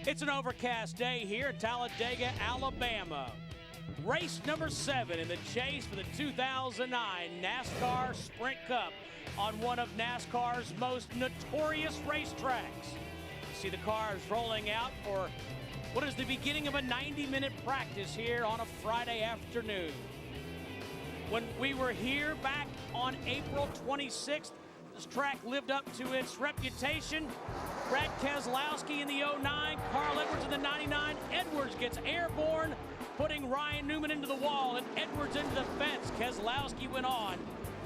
It's an overcast day here at Talladega, Alabama. Race number 7 in the chase for the 2009 NASCAR Sprint Cup on one of NASCAR's most notorious racetracks. You see the cars rolling out for what is the beginning of a 90-minute practice here on a Friday afternoon. When we were here back on April 26th, this track lived up to its reputation. Brad Keselowski in the 09, Carl Edwards in the 99. Edwards gets airborne, putting Ryan Newman into the wall and Edwards into the fence. Keselowski went on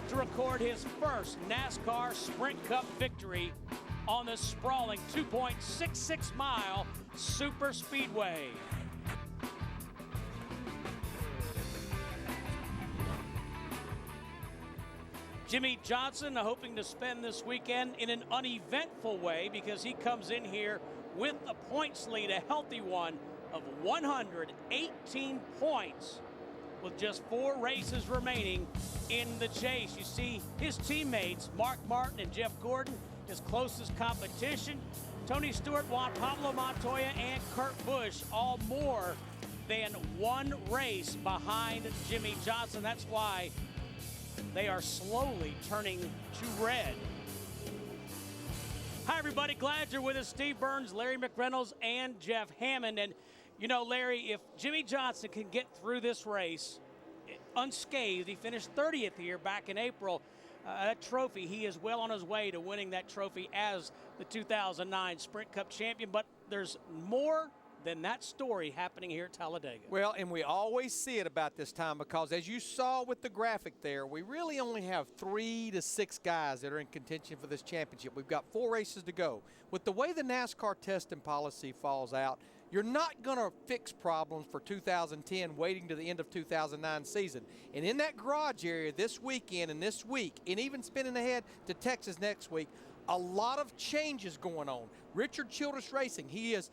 to record his first NASCAR Sprint Cup victory on the sprawling 2.66-mile Superspeedway. Jimmie Johnson hoping to spend this weekend in an uneventful way because he comes in here with a points lead, a healthy one of 118 points with just 4 races remaining in the chase. You see his teammates, Mark Martin and Jeff Gordon, his closest competition. Tony Stewart, Juan Pablo Montoya, and Kurt Busch, all more than 1 race behind Jimmie Johnson. That's why they are slowly turning to red. Hi, everybody. Glad you're with us. Steve Burns, Larry McReynolds, and Jeff Hammond. And, you know, Larry, if Jimmie Johnson can get through this race unscathed, he finished 30th here back in April, that trophy, he is well on his way to winning that trophy as the 2009 Sprint Cup champion. But there's more than that story happening here at Talladega. Well, and we always see it about this time because, as you saw with the graphic there, we really only have 3 to 6 guys that are in contention for this championship. We've got 4 races to go. With the way the NASCAR testing policy falls out, you're not going to fix problems for 2010 waiting to the end of 2009 season. And in that garage area this weekend and this week, and even spinning ahead to Texas next week, a lot of changes going on. Richard Childress Racing, he's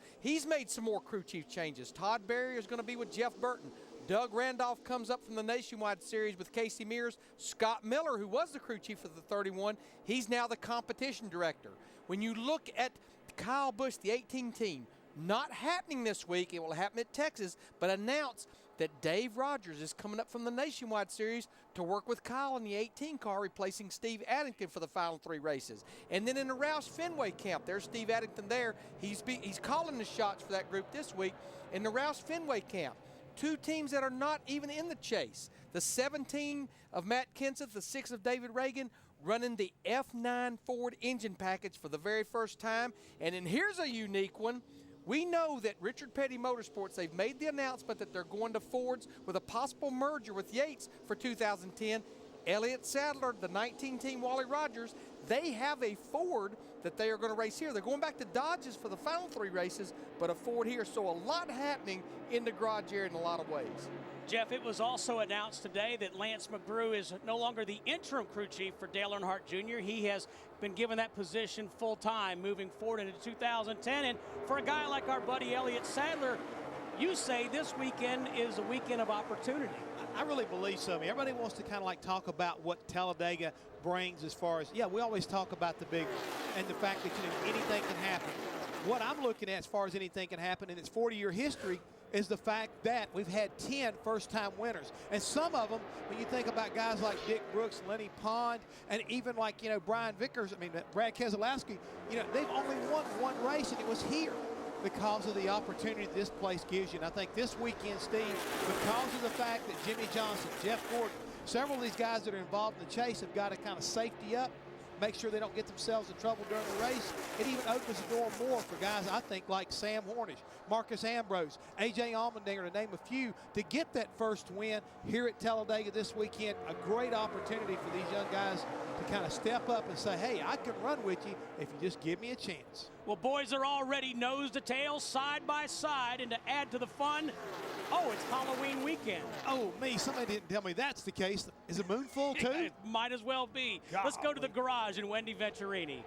made some more crew chief changes. Todd Berry is going to be with Jeff Burton. Doug Randolph comes up from the Nationwide Series with Casey Mears. Scott Miller, who was the crew chief of the 31, he's now the competition director. When you look at Kyle Busch, the 18 team, not happening this week, it will happen at Texas, but announced that Dave Rogers is coming up from the Nationwide Series to work with Kyle in the 18 car, replacing Steve Addington for the final 3 races. And then in the Roush Fenway camp, there's Steve Addington there. He's calling the shots for that group this week. In the Roush Fenway camp, 2 teams that are not even in the chase. The 17 of Matt Kenseth, the 6 of David Reagan, running the F9 Ford engine package for the very first time. And then here's a unique one. We know that Richard Petty Motorsports, they've made the announcement that they're going to Fords with a possible merger with Yates for 2010. Elliott Sadler, the 19 team Wally Rogers, they have a Ford that they are going to race here. They're going back to Dodges for the final 3 races, but a Ford here. So a lot happening in the garage area in a lot of ways. Jeff, it was also announced today that Lance McGrew is no longer the interim crew chief for Dale Earnhardt Jr. He has been given that position full-time moving forward into 2010. And for a guy like our buddy Elliott Sadler, you say this weekend is a weekend of opportunity. I really believe so. I mean, everybody wants to kind of like talk about what Talladega brings as far as, yeah, we always talk about the big and the fact that, you know, anything can happen. What I'm looking at as far as anything can happen in its 40-year history is the fact that we've had 10 first-time winners. And some of them, when you think about guys like Dick Brooks, Lenny Pond, and even like, you know, Brian Vickers, I mean, Brad Keselowski, you know, they've only won 1 race, and it was here because of the opportunity this place gives you. And I think this weekend, Steve, because of the fact that Jimmie Johnson, Jeff Gordon, several of these guys that are involved in the chase have got to kind of safety up, make sure they don't get themselves in trouble during the race. It even opens the door more for guys, I think, like Sam Hornish, Marcus Ambrose, A.J. Allmendinger, to name a few, to get that first win here at Talladega this weekend. A great opportunity for these young guys to kind of step up and say, hey, I can run with you if you just give me a chance. Well, boys are already nose to tail, side by side, and to add to the fun, oh, it's Halloween weekend. Oh, me, somebody didn't tell me that's the case. Is the moon full, too? It might as well be. Golly. Let's go to the garage and Wendy Venturini.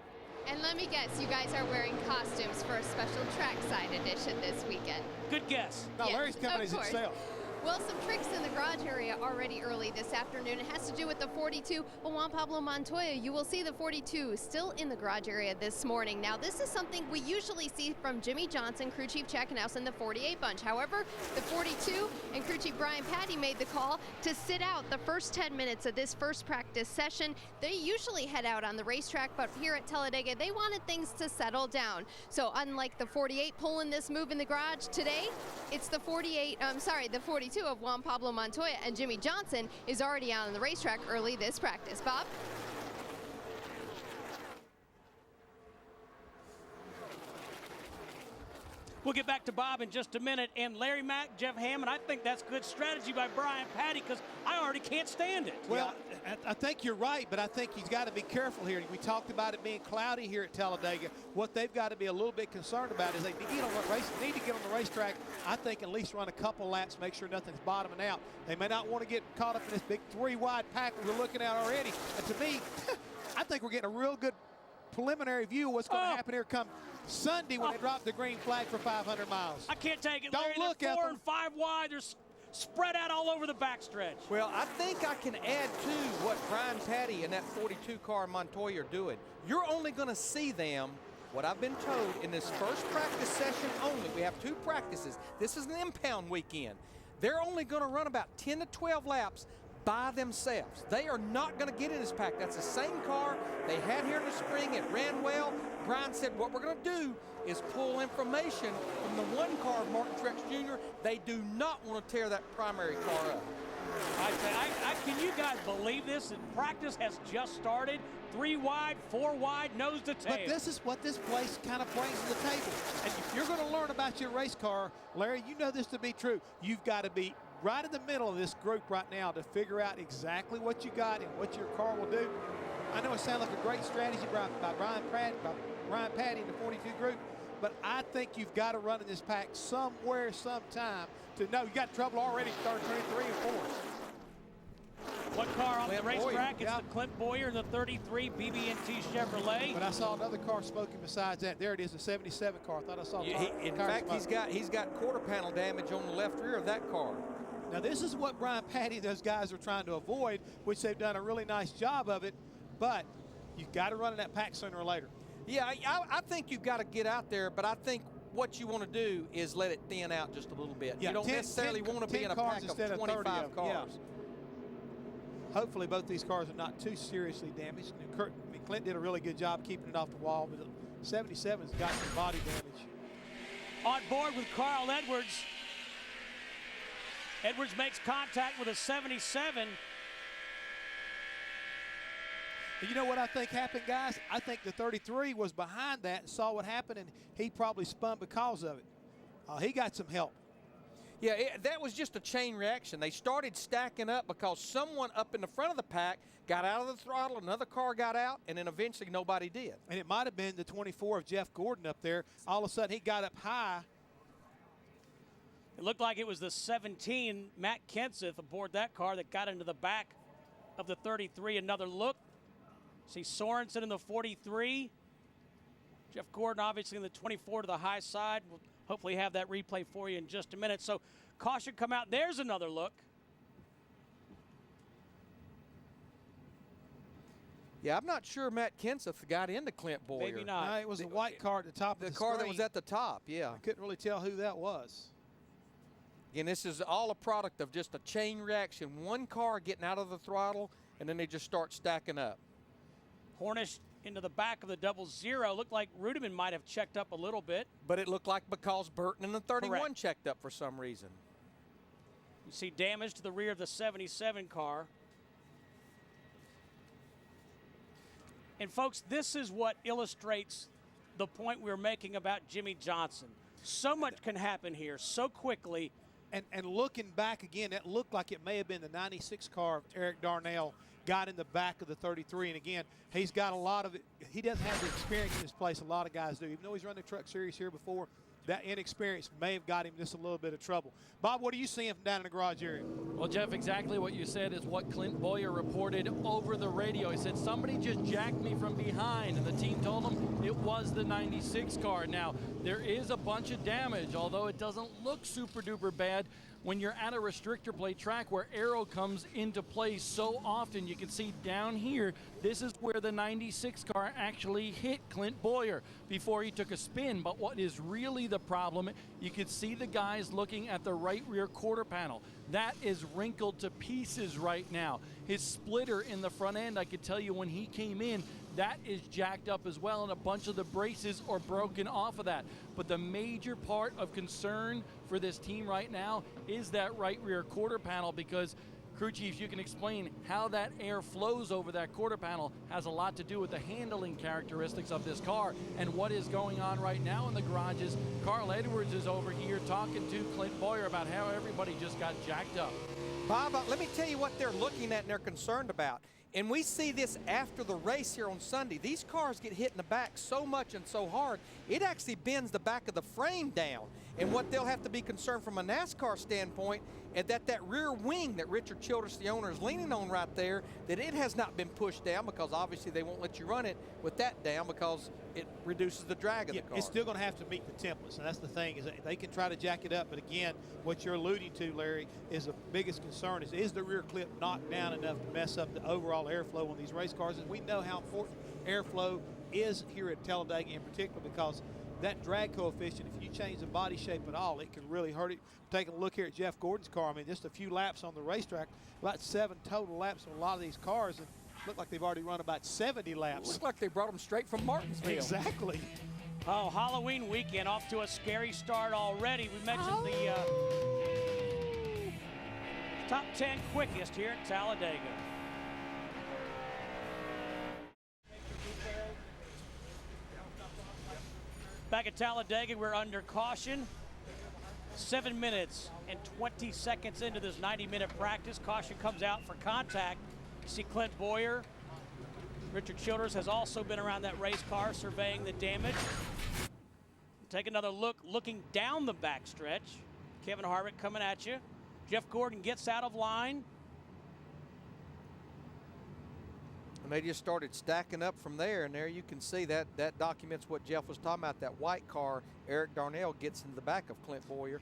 And let me guess, you guys are wearing costumes for a special trackside edition this weekend. Good guess. No, Yes, Larry's coming of as course. himself. Well, some tricks in the garage area already early this afternoon. It has to do with the 42 Juan Pablo Montoya. You will see the 42 still in the garage area this morning. Now, this is something we usually see from Jimmy Johnson, crew chief Chackenhouse, and the 48 bunch. However, the 42 and crew chief Brian Patty made the call to sit out the first 10 minutes of this first practice session. They usually head out on the racetrack, but here at Talladega, they wanted things to settle down. So unlike the 48 pulling this move in the garage today, it's the 42 of Juan Pablo Montoya, and Jimmy Johnson is already out on the racetrack early this practice. Bob? We'll get back to Bob in just a minute. And Larry Mack, Jeff Hammond, I think that's good strategy by Brian Patty because I already can't stand it. Well, I think you're right, but I think he's got to be careful here. We talked about it being cloudy here at Talladega. What they've got to be a little bit concerned about is they need to get on the racetrack, I think, at least run a couple laps, make sure nothing's bottoming out. They may not want to get caught up in this big three-wide pack we're looking at already. And to me, I think we're getting a real good preliminary view of what's going to happen here come Sunday when they drop the green flag for 500 miles. I can't take it, Don't Larry. look They're at 4 them. and 5 wide. They're spread out all over the backstretch. Well, I think I can add to what Brian Patty and that 42 car Montoya are doing. You're only going to see them, what I've been told, in this first practice session only. We have 2 practices. This is an impound weekend. They're only going to run about 10 to 12 laps by themselves. They are not going to get in this pack. That's the same car they had here in the spring. It ran well. Brian said what we're going to do is pull information from the one car of Martin Truex Jr. They do not want to tear that primary car up. Can you guys believe this? And practice has just started. 3 wide, 4 wide, nose to tail. But this is what this place kind of brings to the table. And if you're going to learn about your race car, Larry, you know this to be true. You've got to be right in the middle of this group right now to figure out exactly what you got and what your car will do. I know it sounds like a great strategy by Brian Patty and the 42 group, but I think you've got to run in this pack somewhere, sometime to know. You got trouble already starting 23 and 4. What car on the racetrack? It's yeah. the Clint Boyer, the 33 BB&T Chevrolet. But I saw another car smoking besides that. There it is, the 77 car. I thought I saw. In fact, he's got quarter panel damage on the left rear of that car. Now this is what Brian Patty and those guys are trying to avoid, which they've done a really nice job of it. But you've got to run in that pack sooner or later. Yeah, I think you've got to get out there, but I think what you want to do is let it thin out just a little bit. Yeah, you don't necessarily want to be in a pack of 25 cars. Yeah. Hopefully both these cars are not too seriously damaged. Clint did a really good job keeping it off the wall, but the 77's got some body damage. On board with Carl Edwards. Edwards makes contact with a 77. And you know what I think happened, guys? I think the 33 was behind that and saw what happened, and he probably spun because of it. He got some help. Yeah, that was just a chain reaction. They started stacking up because someone up in the front of the pack got out of the throttle, another car got out, and then eventually nobody did. And it might have been the 24 of Jeff Gordon up there. All of a sudden, he got up high. It looked like it was the 17, Matt Kenseth, aboard that car that got into the back of the 33. Another look. See Sorensen in the 43. Jeff Gordon obviously in the 24 to the high side. We'll hopefully have that replay for you in just a minute. So caution come out. There's another look. Yeah, I'm not sure Matt Kenseth got into Clint Boyer. Maybe not. No, it was the white car at the top of the car that screen. was at the top, yeah. I couldn't really tell who that was. Again, this is all a product of just a chain reaction. One car getting out of the throttle, and then they just start stacking up. Hornish into the back of the 00. Looked like Rudiman might have checked up a little bit. But it looked like because Burton in the 31 Correct. checked up for some reason. You see damage to the rear of the 77 car. And folks, this is what illustrates the point we were making about Jimmy Johnson. So much can happen here so quickly. And looking back again, that looked like it may have been the 96 car of Eric Darnell got in the back of the 33. And again, he's got a lot of it. He doesn't have the experience in this place a lot of guys do. Even though he's run the truck series here before, that inexperience may have got him just a little bit of trouble. Bob, what are you seeing from down in the garage area? Well, Jeff, exactly what you said is what Clint Boyer reported over the radio. He said, somebody just jacked me from behind, and the team told him it was the 96 car. Now, there is a bunch of damage, although it doesn't look super duper bad. when you're at a restrictor plate track where aero comes into play so often. You can see down here, this is where the 96 car actually hit Clint Boyer before he took a spin. But what is really the problem, you can see the guys looking at the right rear quarter panel. That is wrinkled to pieces right now. His splitter in the front end, I could tell you when he came in, that is jacked up as well, and a bunch of the braces are broken off of that. But the major part of concern for this team right now is that right rear quarter panel, because crew chiefs, you can explain how that air flows over that quarter panel has a lot to do with the handling characteristics of this car. And what is going on right now in the garages, Carl Edwards is over here talking to Clint Boyer about how everybody just got jacked up. Bob, let me tell you what they're looking at and they're concerned about. And we see this after the race here on Sunday. These cars get hit in the back so much and so hard, it actually bends the back of the frame down. And what they'll have to be concerned from a NASCAR standpoint is that rear wing that Richard Childress, the owner, is leaning on right there, that it has not been pushed down, because obviously they won't let you run it with that down because it reduces the drag of the car. It's still going to have to meet the templates, and that's the thing, is that they can try to jack it up. But again, what you're alluding to, Larry, is the biggest concern is the rear clip knocked down enough to mess up the overall airflow on these race cars? And we know how important airflow is here at Talladega in particular, because that drag coefficient, if you change the body shape at all, it can really hurt it. Taking a look here at Jeff Gordon's car, I mean, just a few laps on the racetrack, about 7 total laps on a lot of these cars, and look like they've already run about 70 laps. Looks like they brought them straight from Martinsville. Exactly. Oh, Halloween weekend off to a scary start already. We mentioned the top 10 quickest here at Talladega. Back at Talladega, we're under caution. 7 minutes and 20 seconds into this 90-minute practice. Caution comes out for contact. You see Clint Boyer. Richard Childress has also been around that race car surveying the damage. Take another look, looking down the backstretch. Kevin Harvick coming at you. Jeff Gordon gets out of line. And they just started stacking up from there, and there you can see that documents what Jeff was talking about. That white car, Eric Darnell, gets in the back of Clint Boyer.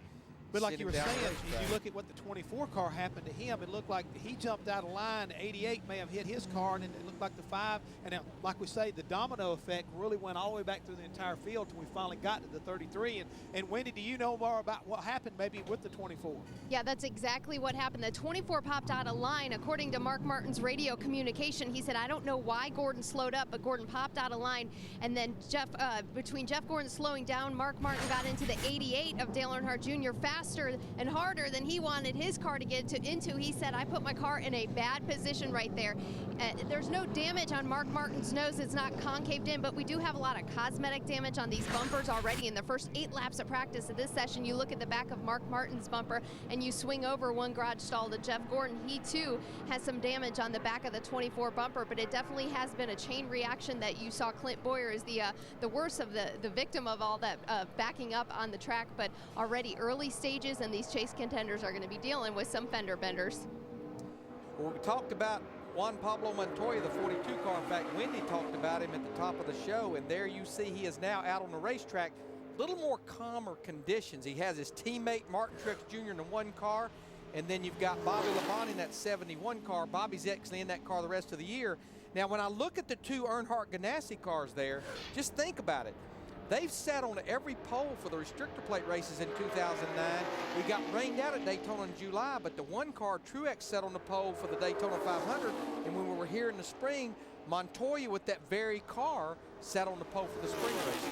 But like you were saying, if you look at what the 24 car happened to him, it looked like he jumped out of line. 88 may have hit his car, and it looked like the 5. And now, like we say, the domino effect really went all the way back through the entire field until we finally got to the 33. And Wendy, do you know more about what happened maybe with the 24? Yeah, that's exactly what happened. The 24 popped out of line. According to Mark Martin's radio communication, he said, I don't know why Gordon slowed up, but Gordon popped out of line. And then between Jeff Gordon slowing down, Mark Martin got into the 88 of Dale Earnhardt Jr. faster and harder than he wanted his car to get into. He said, I put my car in a bad position right there. There's no damage on Mark Martin's nose. It's not concaved in, but we do have a lot of cosmetic damage on these bumpers already. In the first 8 laps of practice of this session, you look at the back of Mark Martin's bumper and you swing over one garage stall to Jeff Gordon. He too has some damage on the back of the 24 bumper, but it definitely has been a chain reaction that you saw. Clint Boyer is the worst of the victim of all that backing up on the track, but already early stages, and these chase contenders are going to be dealing with some fender benders. Well, we talked about Juan Pablo Montoya, the 42 car. In fact, Wendy talked about him at the top of the show, and there you see he is now out on the racetrack. A little more calmer conditions. He has his teammate Martin Truex Jr. in the 1 car, and then you've got Bobby Labonte in that 71 car. Bobby's actually in that car the rest of the year. Now, when I look at the 2 Earnhardt Ganassi cars there, just think about it. They've sat on every pole for the restrictor plate races in 2009. We got rained out at Daytona in July, but the 1 car, Truex, sat on the pole for the Daytona 500. And when we were here in the spring, Montoya with that very car sat on the pole for the spring race.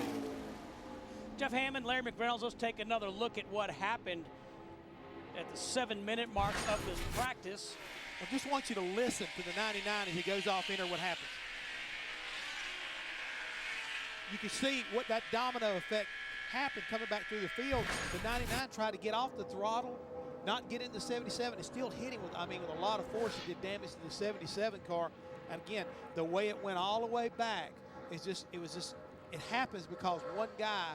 Jeff Hammond, Larry McReynolds, let's take another look at what happened at the 7-minute mark of this practice. I just want you to listen to the 99 as he goes off enter what happens. You can see what that domino effect happened coming back through the field. The 99 tried to get off the throttle, not get in the 77, and still hitting with a lot of force. It did damage to the 77 car. And again, the way it went all the way back is it happens because one guy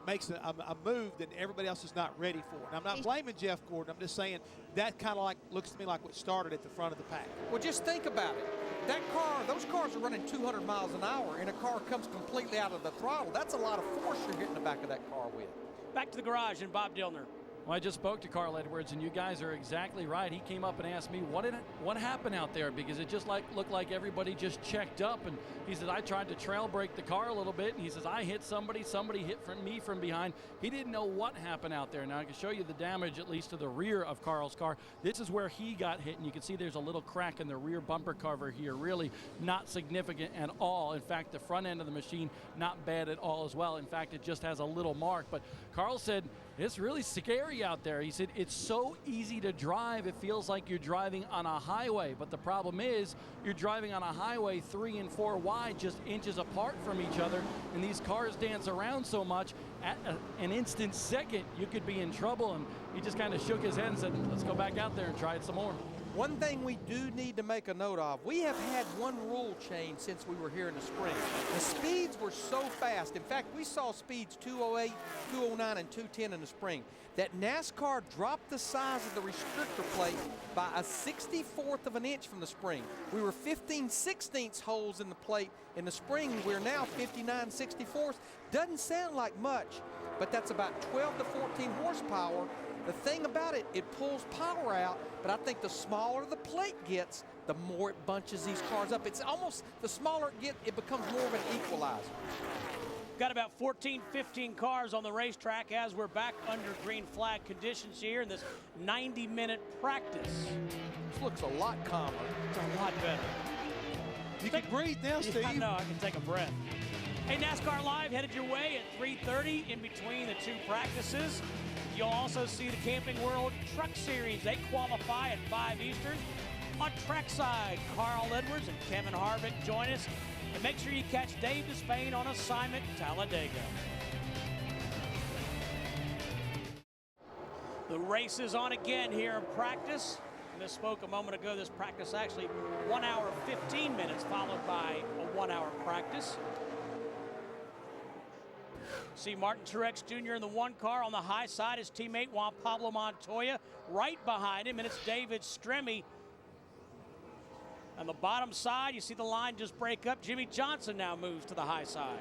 makes a move that everybody else is not ready for. And I'm not blaming Jeff Gordon. I'm just saying that kind of looks to me like what started at the front of the pack. Well, just think about it. That car, those cars are running 200 miles an hour, and a car comes completely out of the throttle. That's a lot of force you're hitting the back of that car with. Back to the garage and Bob Dillner. Well, I just spoke to Carl Edwards, and you guys are exactly right. He came up and asked me, what happened out there? Because it just looked like everybody just checked up. And he said, I tried to trail brake the car a little bit. And he says, I hit somebody hit me from behind. He didn't know what happened out there. Now, I can show you the damage, at least to the rear of Carl's car. This is where he got hit, and you can see there's a little crack in the rear bumper cover here. Really not significant at all. In fact, the front end of the machine, not bad at all as well. In fact, it just has a little mark. But Carl said, it's really scary out there. He said, it's so easy to drive, it feels like you're driving on a highway. But the problem is, you're driving on a highway 3 and 4 wide, just inches apart from each other. And these cars dance around so much, at an instant second, you could be in trouble. And he just kind of shook his head and said, let's go back out there and try it some more. One thing we do need to make a note of, we have had one rule change since we were here in the spring. The speeds were so fast. In fact, we saw speeds 208, 209, and 210 in the spring. That NASCAR dropped the size of the restrictor plate by a 64th of an inch from the spring. We were 15/16 holes in the plate in the spring. We're now 59/64. Doesn't sound like much, but that's about 12 to 14 horsepower. The thing about it, it pulls power out, but I think the smaller the plate gets, the more it bunches these cars up. It's almost, the smaller it gets, it becomes more of an equalizer. Got about 14, 15 cars on the racetrack as we're back under green flag conditions here in this 90-minute practice. This looks a lot calmer. It's a lot better. You can breathe now, Steve. I know, I can take a breath. Hey, NASCAR Live headed your way at 3:30 in between the two practices. You'll also see the Camping World Truck Series. They qualify at 5 Eastern. On trackside, Carl Edwards and Kevin Harvick join us. And make sure you catch Dave Despain on assignment, Talladega. The race is on again here in practice. Misspoke a moment ago. This practice actually 1 hour 15 minutes, followed by a 1 hour practice. See Martin Truex Jr. in the 1 car. On the high side, his teammate Juan Pablo Montoya right behind him, and it's David Stremme. On the bottom side, you see the line just break up. Jimmy Johnson now moves to the high side.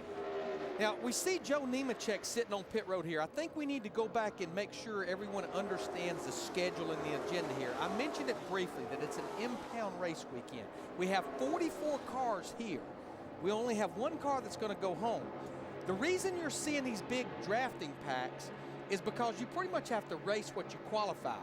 Now, we see Joe Nemechek sitting on pit road here. I think we need to go back and make sure everyone understands the schedule and the agenda here. I mentioned it briefly that it's an impound race weekend. We have 44 cars here. We only have 1 car that's going to go home. The reason you're seeing these big drafting packs is because you pretty much have to race what you qualify.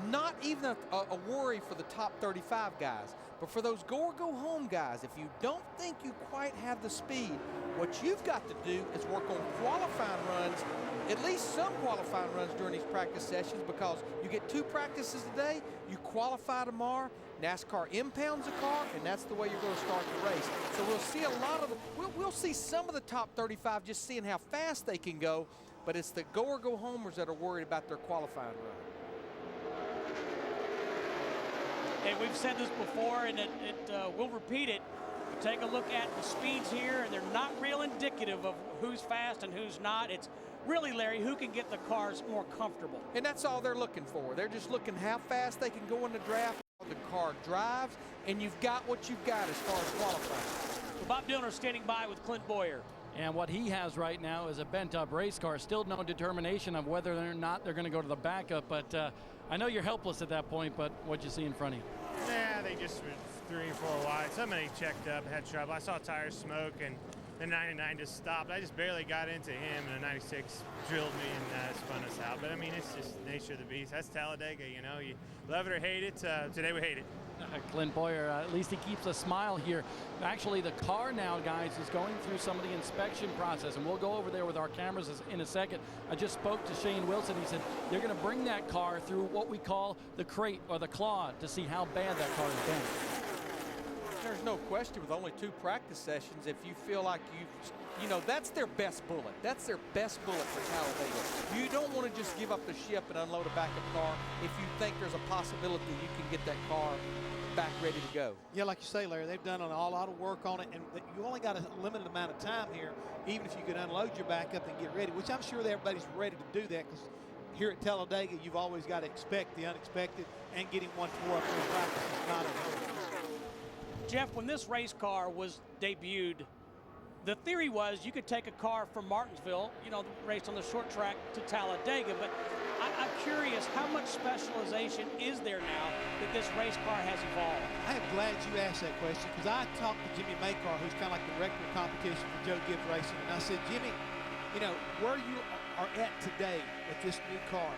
Not even a worry for the top 35 guys, but for those go or go home guys, if you don't think you quite have the speed, what you've got to do is work on qualifying runs, at least some qualifying runs during these practice sessions, because you get 2 practices a day, you qualify tomorrow, NASCAR impounds a car, and that's the way you're going to start the race. So we'll see a lot of we'll see some of the top 35 just seeing how fast they can go, but it's the go or go homers that are worried about their qualifying run. And we've said this before, and we'll repeat it. Take a look at the speeds here, and they're not real indicative of who's fast and who's not. It's really, Larry, who can get the cars more comfortable. And that's all they're looking for. They're just looking how fast they can go in the draft, how the car drives, and you've got what you've got as far as qualifying. So Bob Dillner standing by with Clint Boyer. And what he has right now is a bent-up race car. Still no determination of whether or not they're going to go to the backup. But I know you're helpless at that point, but what you see in front of you? Yeah, they just went 3 or 4 wide. Somebody checked up, had trouble. I saw tires smoke, and the 99 just stopped. I just barely got into him, and the 96 drilled me and spun us out. But, I mean, it's just nature of the beast. That's Talladega, you know. You love it or hate it. Today we hate it. Clint Boyer, at least he keeps a smile here. Actually, the car now, guys, is going through some of the inspection process, and we'll go over there with our cameras in a second. I just spoke to Shane Wilson. He said they're going to bring that car through what we call the crate or the claw to see how bad that car has been. There's no question with only 2 practice sessions, if you feel like you know, that's their best bullet. That's their best bullet for Talladega. You don't want to just give up the ship and unload a backup car if you think there's a possibility you can get that car back ready to go. Yeah, like you say, Larry, they've done a lot of work on it, and you only got a limited amount of time here, even if you could unload your backup and get ready, which I'm sure that everybody's ready to do that, because here at Talladega, you've always got to expect the unexpected, and getting 1-4 up there in practice is not a Jeff, when this race car was debuted The theory was you could take a car from Martinsville, you know, raced on the short track, to Talladega, but I'm curious, how much specialization is there now that this race car has evolved? I am glad you asked that question, because I talked to Jimmy Maycar, who's kind of like the director of competition for Joe Gibbs Racing, and I said, Jimmy, you know, where you are at today with this new car,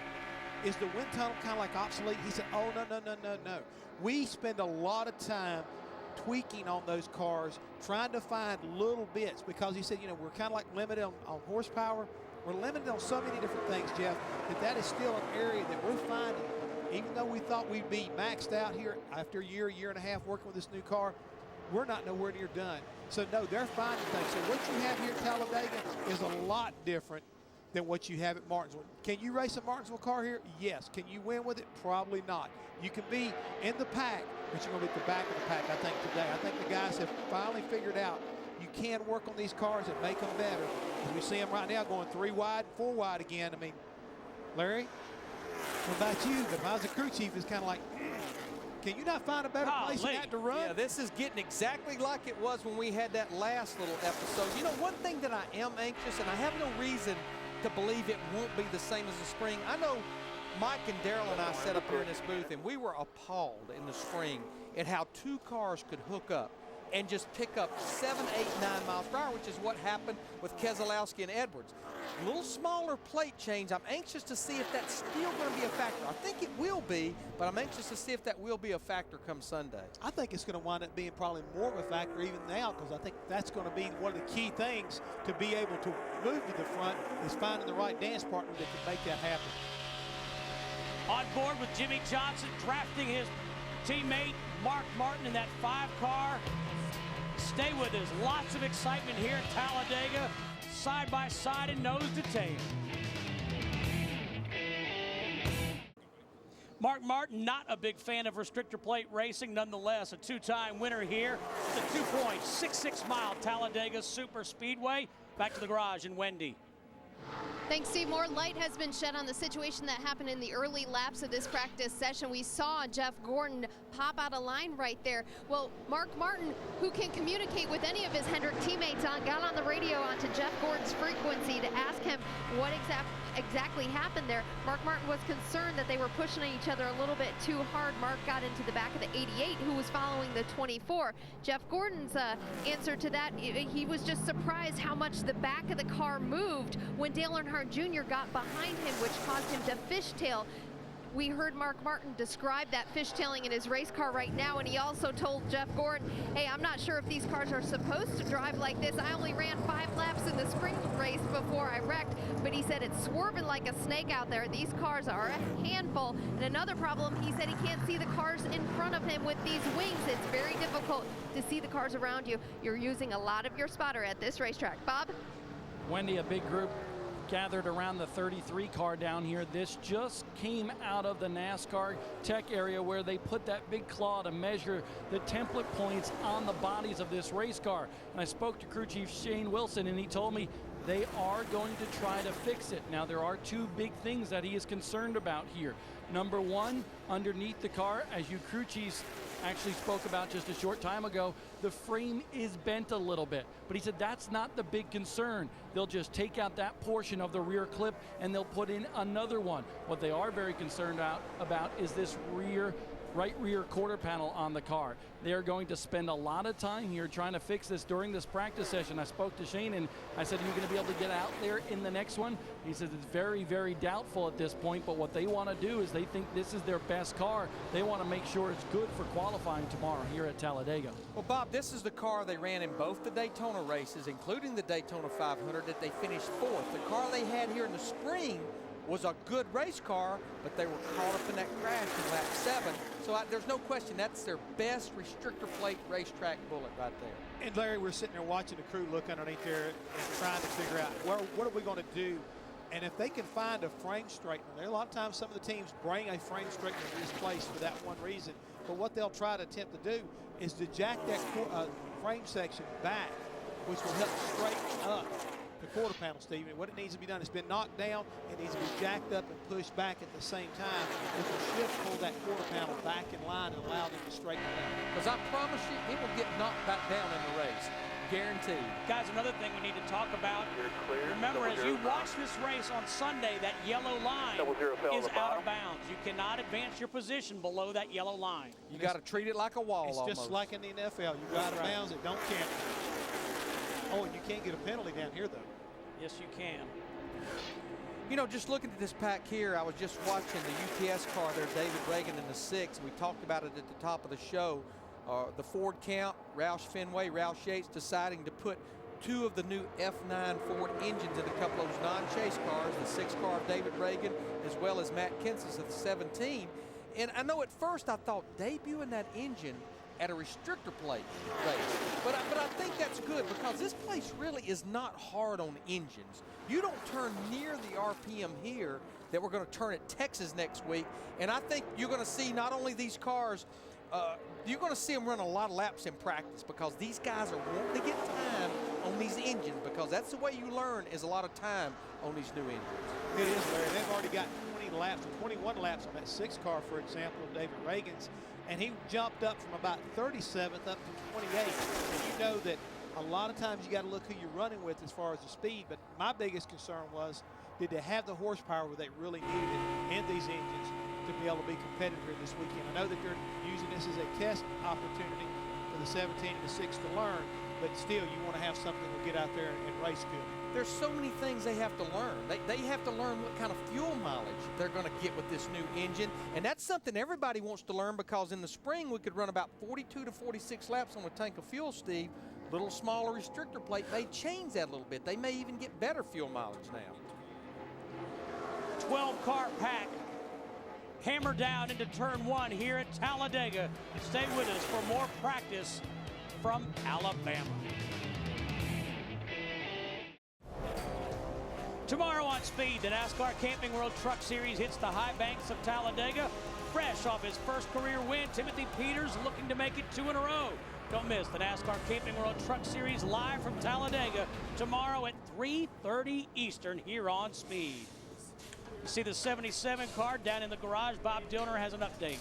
is the wind tunnel kind of like obsolete? He said, oh, no. We spend a lot of time tweaking on those cars, trying to find little bits, because he said, you know, we're kind of like limited on horsepower. We're limited on so many different things, Jeff, that is still an area that we're finding. Even though we thought we'd be maxed out here after a year and a half working with this new car, we're not nowhere near done. So, no, they're finding things. So what you have here at Talladega is a lot different than what you have at Martinsville. Can you race a Martinsville car here? Yes. Can you win with it? Probably not. You can be in the pack, but you're going to be at the back of the pack, I think, today. I think the guys have finally figured out you can work on these cars and make them better. As we see them right now going 3 wide, 4 wide again. I mean, Larry, what about you? But if I was a crew chief, it's kind of like, can you not find a better place than that to run? Yeah, this is getting exactly like it was when we had that last little episode. You know, one thing that I am anxious, and I have no reason to believe it won't be the same as the spring. I know Mike and Daryl and I sat up here in this booth, and we were appalled in the spring at how 2 cars could hook up and just pick up 7, 8, 9 miles per hour, which is what happened with Keselowski and Edwards. A little smaller plate change. I'm anxious to see if that's still going to be a factor. I think it will be, but I'm anxious to see if that will be a factor come Sunday. I think it's going to wind up being probably more of a factor even now, because I think that's going to be one of the key things to be able to move to the front, is finding the right dance partner that can make that happen. On board with Jimmy Johnson, drafting his teammate Mark Martin in that 5 car. Stay with us. Lots of excitement here at Talladega, side by side and nose to tail. Mark Martin, not a big fan of restrictor plate racing, nonetheless a 2-time winner here. The 2.66 mile Talladega Superspeedway. Back to the garage in Wendy. Thanks, Steve. More light has been shed on the situation that happened in the early laps of this practice session. We saw Jeff Gordon pop out of line right there. Well, Mark Martin, who can communicate with any of his Hendrick teammates, got on the radio onto Jeff Gordon's frequency to ask him what exactly happened there. Mark Martin was concerned that they were pushing each other a little bit too hard. Mark got into the back of the 88, who was following the 24. Jeff Gordon's answer to that, he was just surprised how much the back of the car moved when Dale Earnhardt Jr. got behind him, which caused him to fishtail. We heard Mark Martin describe that fishtailing in his race car right now, and he also told Jeff Gordon, hey, I'm not sure if these cars are supposed to drive like this. I only ran 5 laps in the spring race before I wrecked, but he said it's swerving like a snake out there. These cars are a handful. And another problem, he said he can't see the cars in front of him with these wings. It's very difficult to see the cars around you. You're using a lot of your spotter at this racetrack. Bob? Wendy, a big group gathered around the 33 car down here. This just came out of the NASCAR tech area where they put that big claw to measure the template points on the bodies of this race car. And I spoke to crew chief Shane Wilson, and he told me they are going to try to fix it. Now, there are 2 big things that he is concerned about here. Number 1, underneath the car, as you crew chiefs actually spoke about just a short time ago, the frame is bent a little bit. But he said that's not the big concern. They'll just take out that portion of the rear clip and they'll put in another one. What they are very concerned about is this right rear quarter panel on the car. They are going to spend a lot of time here trying to fix this during this practice session. I spoke to Shane and I said, are you going to be able to get out there in the next one? He says it's very, very doubtful at this point, but what they want to do is they think this is their best car. They want to make sure it's good for qualifying tomorrow here at Talladega. Well, Bob, this is the car they ran in both the Daytona races, including the Daytona 500, that they finished 4th. The car they had here in the spring was a good race car, but they were caught up in that crash in lap 7. So there's no question that's their best restrictor plate racetrack bullet right there. And Larry, we're sitting there watching the crew look underneath there and trying to figure out what are we going to do. And if they can find a frame straightener, a lot of times some of the teams bring a frame straightener to this place for that one reason. But what they'll try to attempt to do is to jack that frame section back, which will help straighten up the quarter panel, Steve. And what it needs to be done, it's been knocked down. It needs to be jacked up and pushed back at the same time, which should pull that quarter panel back in line and allow them to straighten it out. Because I promise you, it will get knocked back down in the race. Guaranteed. Guys, another thing we need to talk about, remember as you watch this race on Sunday, that yellow line is out of bounds. You cannot advance your position below that yellow line. You got to treat it like a wall It's almost. just like in the NFL. You go out of bounds, it don't count. Oh, and you can't get a penalty down here, though. Yes, you can. You know, just looking at this pack here, I was just watching the UTS car there, David Reagan in the 6. We talked about it at the top of the show. The Ford count, Roush Fenway, Roush Yates deciding to put 2 of the new F9 Ford engines in a couple of those non-chase cars, the 6 car of David Reagan, as well as Matt Kenseth's of the 17. And I know at first I thought debuting that engine at a restrictor plate race. But I think that's good because this place really is not hard on engines. You don't turn near the RPM here that we're going to turn at Texas next week. And I think you're going to see not only these cars, you're going to see them run a lot of laps in practice because these guys are wanting to get time on these engines because that's the way you learn is a lot of time on these new engines. It is, Larry. They've already got 20 laps, 21 laps on that 6 car, for example, of David Reagan's. And he jumped up from about 37th up to 28th. And you know that a lot of times you got to look who you're running with as far as the speed. But my biggest concern was, did they have the horsepower where they really needed it in these engines to be able to be competitive here this weekend? I know that they're using this as a test opportunity for the 17 and the 6 to learn, but still you want to have something to get out there and race good. There's so many things they have to learn. They have to learn what kind of fuel mileage they're going to get with this new engine. And that's something everybody wants to learn because in the spring we could run about 42 to 46 laps on a tank of fuel, Steve. Little smaller restrictor plate may change that a little bit. They may even get better fuel mileage now. 12-car pack. Hammer down into turn 1 here at Talladega. Stay with us for more practice from Alabama. Tomorrow on Speed, the NASCAR Camping World Truck Series hits the high banks of Talladega. Fresh off his first career win, Timothy Peters looking to make it 2 in a row. Don't miss the NASCAR Camping World Truck Series live from Talladega tomorrow at 3:30 Eastern here on Speed. You see the 77 car down in the garage. Bob Dillner has an update.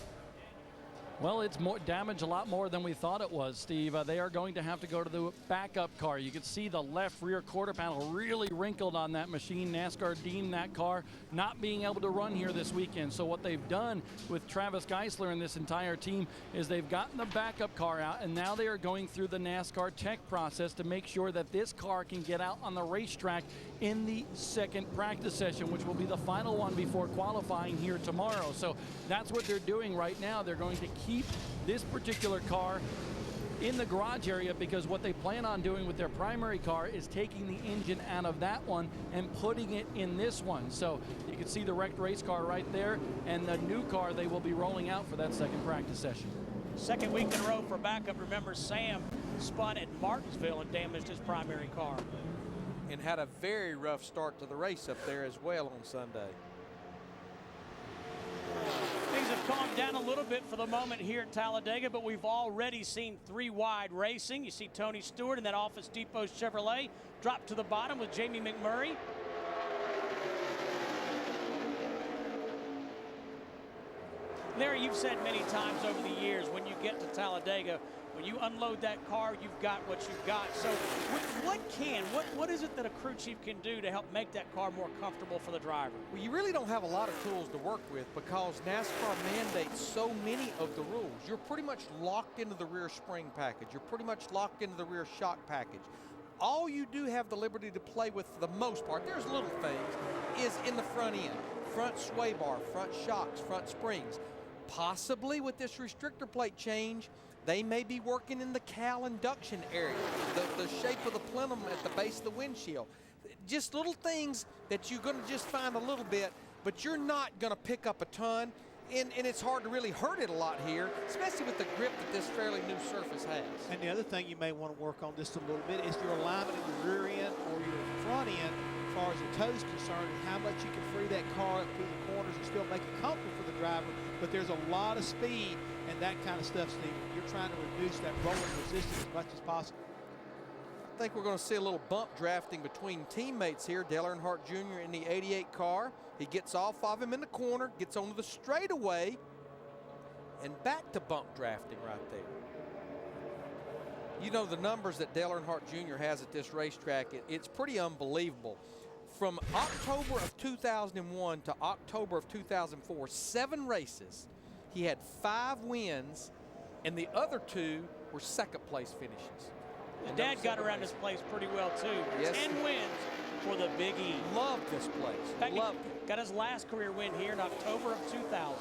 Well, it's more damaged, a lot more than we thought it was, Steve. They are going to have to go to the backup car. You can see the left rear quarter panel really wrinkled on that machine. NASCAR deemed that car not being able to run here this weekend. So what they've done with Travis Geisler and this entire team is they've gotten the backup car out, and now they are going through the NASCAR tech process to make sure that this car can get out on the racetrack in the second practice session, which will be the final one before qualifying here tomorrow. So that's what they're doing right now. They're going to keep this particular car in the garage area because what they plan on doing with their primary car is taking the engine out of that one and putting it in this one. So you can see the wrecked race car right there and the new car they will be rolling out for that second practice session. Second week in a row for backup. Remember, Sam spun at Martinsville and damaged his primary car. And had a very rough start to the race up there as well on Sunday. Things have calmed down a little bit for the moment here at Talladega, but we've already seen 3 wide racing. You see Tony Stewart in that Office Depot Chevrolet drop to the bottom with Jamie McMurray. Larry, you've said many times over the years when you get to Talladega, when you unload that car, you've got what you've got. So what is it that a crew chief can do to help make that car more comfortable for the driver? Well, you really don't have a lot of tools to work with because NASCAR mandates so many of the rules. You're pretty much locked into the rear spring package. You're pretty much locked into the rear shock package. All you do have the liberty to play with for the most part, there's little things, is in the front end. Front sway bar, front shocks, front springs. Possibly with this restrictor plate change, they may be working in the cowl induction area, the shape of the plenum at the base of the windshield. Just little things that you're going to just find a little bit, but you're not going to pick up a ton. And it's hard to really hurt it a lot here, especially with the grip that this fairly new surface has. And the other thing you may want to work on just a little bit is your alignment in your rear end or your front end as far as the toe is concerned and how much you can free that car up through the corners and still make it comfortable for the driver. But there's a lot of speed and that kind of stuff, Steve. You're trying to reduce that rolling resistance as much as possible. I think we're going to see a little bump drafting between teammates here. Dale Earnhardt Jr. in the 88 car. He gets off of him in the corner, gets onto the straightaway, and back to bump drafting right there. You know, the numbers that Dale Earnhardt Jr. has at this racetrack, it's pretty unbelievable. From October of 2001 to October of 2004, 7 races. He had 5 wins, and the other 2 were second-place finishes. His dad got around this place pretty well, too. Yes. 10 wins for the Big E. Loved this place. In fact, Loved he it. got his last career win here in October of 2000.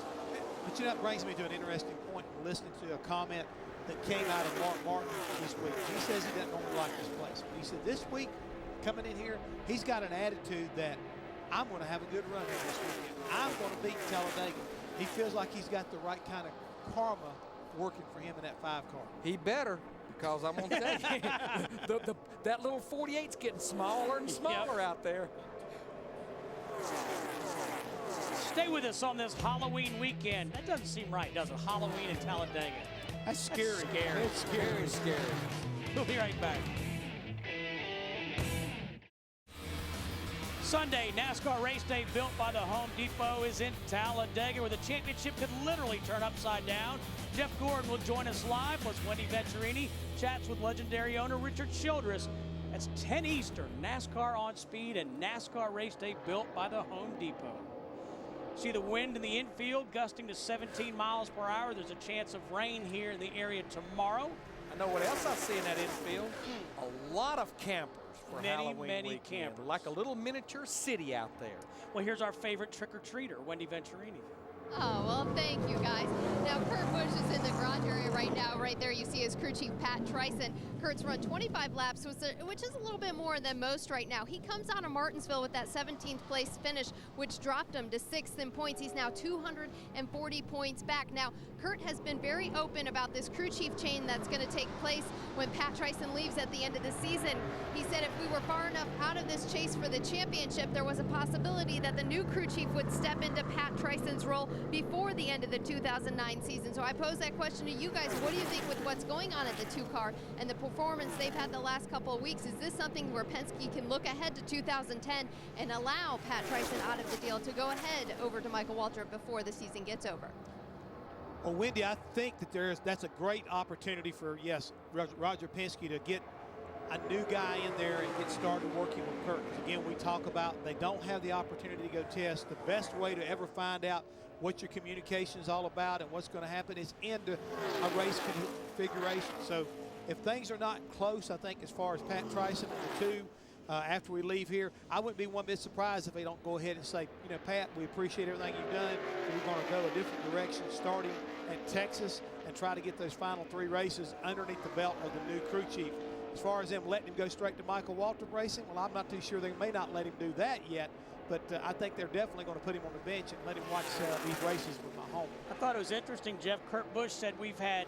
But you know, that brings me to an interesting point. Listening to a comment that came out of Mark Martin this week. He says he doesn't normally like this place. But he said this week, coming in here, he's got an attitude that I'm going to have a good run here this weekend. I'm going to beat Talladega. He feels like he's got the right kind of karma working for him in that 5 car. He better, because I'm going to tell you, that little 48's getting smaller and smaller out there. Stay with us on this Halloween weekend. That doesn't seem right, does it? Halloween in Talladega. That's scary. Scary. It's scary. Scary. We'll be right back. Sunday, NASCAR race day built by the Home Depot is in Talladega, where the championship could literally turn upside down. Jeff Gordon will join us live, plus Wendy Venturini chats with legendary owner Richard Childress. That's 10 Eastern, NASCAR on Speed and NASCAR race day built by the Home Depot. See the wind in the infield gusting to 17 miles per hour. There's a chance of rain here in the area tomorrow. I know what else I see in that infield. A lot of campers for Halloween many weekend. campers. Like a little miniature city out there. Well, here's our favorite trick-or-treater, Wendy Venturini. Oh, well, thank you, guys. Now, Kurt Busch is in the garage area right now. Right there, you see his crew chief, Pat Tryson. Kurt's run 25 laps, which is a little bit more than most right now. He comes out of Martinsville with that 17th place finish, which dropped him to 6th in points. He's now 240 points back. Now, Kurt has been very open about this crew chief change that's going to take place when Pat Tryson leaves at the end of the season. He said if we were far enough out of this chase for the championship, there was a possibility that the new crew chief would step into Pat Tryson's role before the end of the 2009 season. So I pose that question to you guys. What do you think with what's going on at the 2 car and the performance they've had the last couple of weeks? Is this something where Penske can look ahead to 2010 and allow Pat Tryson out of the deal to go ahead over to Michael Waltrip before the season gets over? Well, Wendy, I think that that's a great opportunity for, yes, Roger Penske to get a new guy in there and get started working with Kurt. Again, we talk about they don't have the opportunity to go test. The best way to ever find out what your communication is all about and what's going to happen is into a race configuration. So if things are not close, I think as far as Pat Tryson and the 2, after we leave here, I wouldn't be one bit surprised if they don't go ahead and say, you know, Pat, we appreciate everything you've done. We're going to go a different direction starting at Texas and try to get those final 3 races underneath the belt of the new crew chief. As far as them letting him go straight to Michael Waltrip Racing, well, I'm not too sure. They may not let him do that yet, but I think they're definitely going to put him on the bench and let him watch these races with my home. I thought it was interesting, Jeff. Kurt Busch said we've had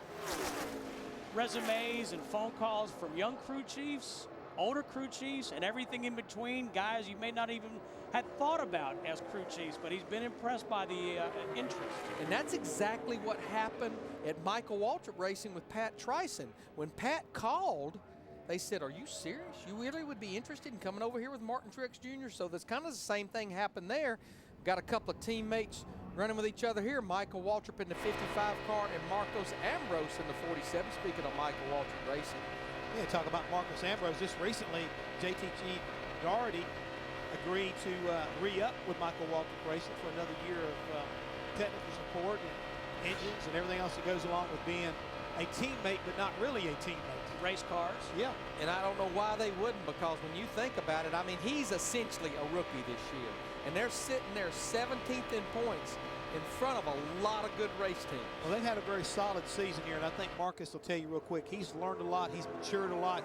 resumes and phone calls from young crew chiefs, older crew chiefs, and everything in between, guys you may not even had thought about as crew chiefs, but he's been impressed by the interest. And that's exactly what happened at Michael Waltrip Racing with Pat Tryson. When Pat called, they said, are you serious? You really would be interested in coming over here with Martin Truex Jr.? So that's kind of the same thing happened there. Got a couple of teammates running with each other here. Michael Waltrip in the 55 car and Marcos Ambrose in the 47. Speaking of Michael Waltrip Racing. Yeah, talk about Marcos Ambrose. Just recently, JTG Doherty agreed to re-up with Michael Waltrip Racing for another year of technical support and engines and everything else that goes along with being a teammate, but not really a teammate. Race cars. Yeah. And I don't know why they wouldn't, because when you think about it, I mean, he's essentially a rookie this year. And they're sitting there 17th in points in front of a lot of good race teams. Well, they've had a very solid season here, and I think Marcus will tell you real quick, he's learned a lot, he's matured a lot.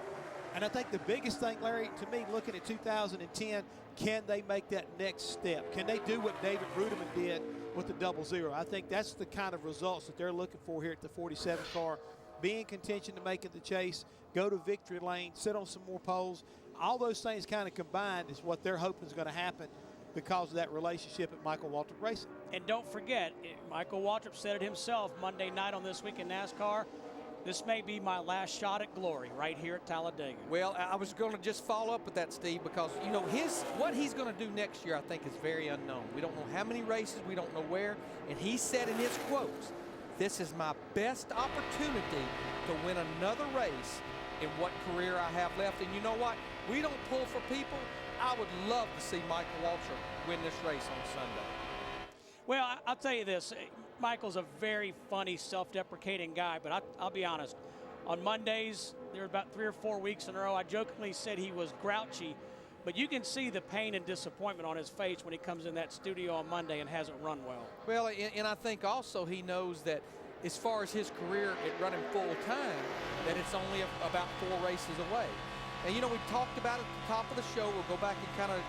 And I think the biggest thing, Larry, to me, looking at 2010, can they make that next step? Can they do what David Rudiman did with the 00? I think that's the kind of results that they're looking for here at the 47 car. Be in contention to make it the chase, go to victory lane, sit on some more poles. All those things kind of combined is what they're hoping is going to happen because of that relationship at Michael Waltrip Racing. And don't forget, Michael Waltrip said it himself Monday night on This Week in NASCAR, this may be my last shot at glory right here at Talladega. Well, I was going to just follow up with that, Steve, because, you know, what he's going to do next year, I think, is very unknown. We don't know how many races, we don't know where, and he said in his quotes, this is my best opportunity to win another race in what career I have left. And you know what? We don't pull for people. I would love to see Michael Waltrip win this race on Sunday. Well, I'll tell you this. Michael's a very funny, self-deprecating guy, but I'll be honest. On Mondays, there were about 3 or 4 weeks in a row, I jokingly said he was grouchy, but you can see the pain and disappointment on his face when he comes in that studio on Monday and hasn't run well. Well, and I think also he knows that as far as his career at running full time, that it's only about 4 races away. And you know, we talked about it at the top of the show. We'll go back and kind of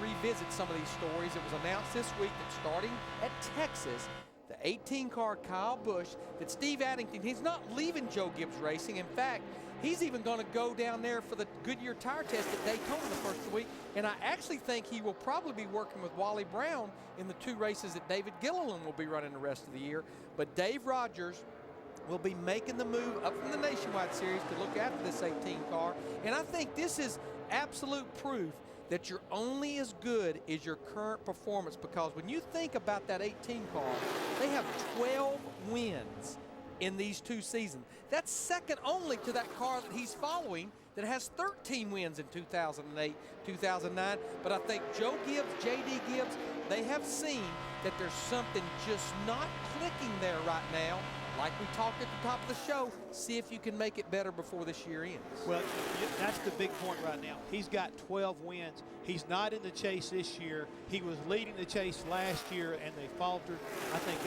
revisit some of these stories. It was announced this week that starting at Texas, the 18-car Kyle Busch, that Steve Addington, he's not leaving Joe Gibbs Racing. In fact, he's even going to go down there for the Goodyear tire test at Daytona the first of the week. And I actually think he will probably be working with Wally Brown in the 2 races that David Gilliland will be running the rest of the year. But Dave Rogers will be making the move up from the Nationwide Series to look after this 18 car. And I think this is absolute proof that you're only as good as your current performance, because when you think about that 18 car, they have 12 wins in these 2 seasons. That's second only to that car that he's following that has 13 wins in 2008, 2009. But I think Joe Gibbs, J.D. Gibbs, they have seen that there's something just not clicking there right now. Like we talked at the top of the show, see if you can make it better before this year ends. Well, that's the big point right now. He's got 12 wins. He's not in the chase this year. He was leading the chase last year, and they faltered. I think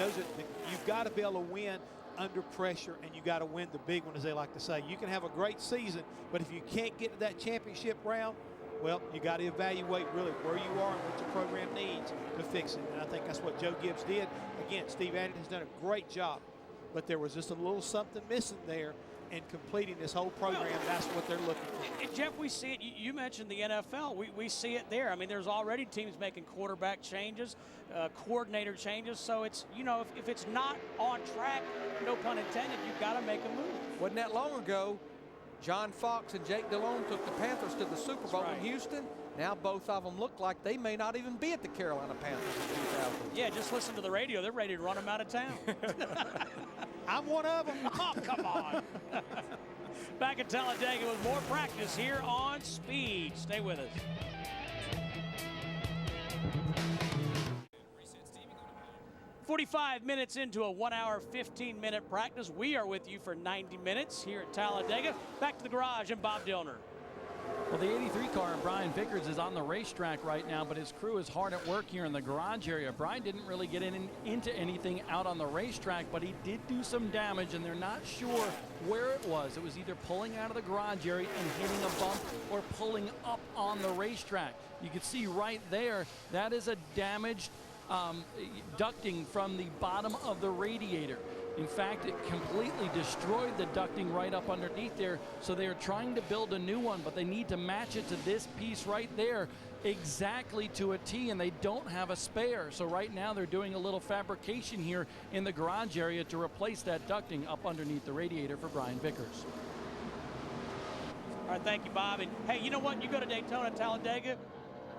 you've got to be able to win under pressure, and you got to win the big one, as they like to say. You can have a great season, but if you can't get to that championship round, well, you got to evaluate really where you are and what your program needs to fix it. And I think that's what Joe Gibbs did. Again, Steve Addington's done a great job, but there was just a little something missing there in completing this whole program. That's what they're looking for. And Jeff, we see it. You mentioned the NFL. We see it there. I mean, there's already teams making quarterback changes, coordinator changes. So it's, you know, if it's not on track, no pun intended, you've got to make a move. Wasn't that long ago, John Fox and Jake Delhomme took the Panthers to the Super Bowl in Houston. Now both of them look like they may not even be at the Carolina Panthers in 2000. Yeah, just listen to the radio. They're ready to run them out of town. I'm one of them. Oh, come on. Back at Talladega with more practice here on Speed. Stay with us. "45 minutes into a 1 hour, 15-minute practice. We are with you for 90 minutes here at Talladega. Back to the garage and Bob Dillner. Well, the 83 car, Brian Vickers, is on the racetrack right now, but his crew is hard at work here in the garage area. Brian didn't really get into anything out on the racetrack, but he did do some damage, and they're not sure where it was. It was either pulling out of the garage area and hitting a bump or pulling up on the racetrack. You can see right there, that is a damaged ducting from the bottom of the radiator. In fact, it completely destroyed the ducting right up underneath there, so they are trying to build a new one, but they need to match it to this piece right there exactly to a T, and they don't have a spare. So right now they're doing a little fabrication here in the garage area to replace that ducting up underneath the radiator for Brian Vickers. All right, thank you, Bob. And hey, you know what? You go to Daytona, Talladega,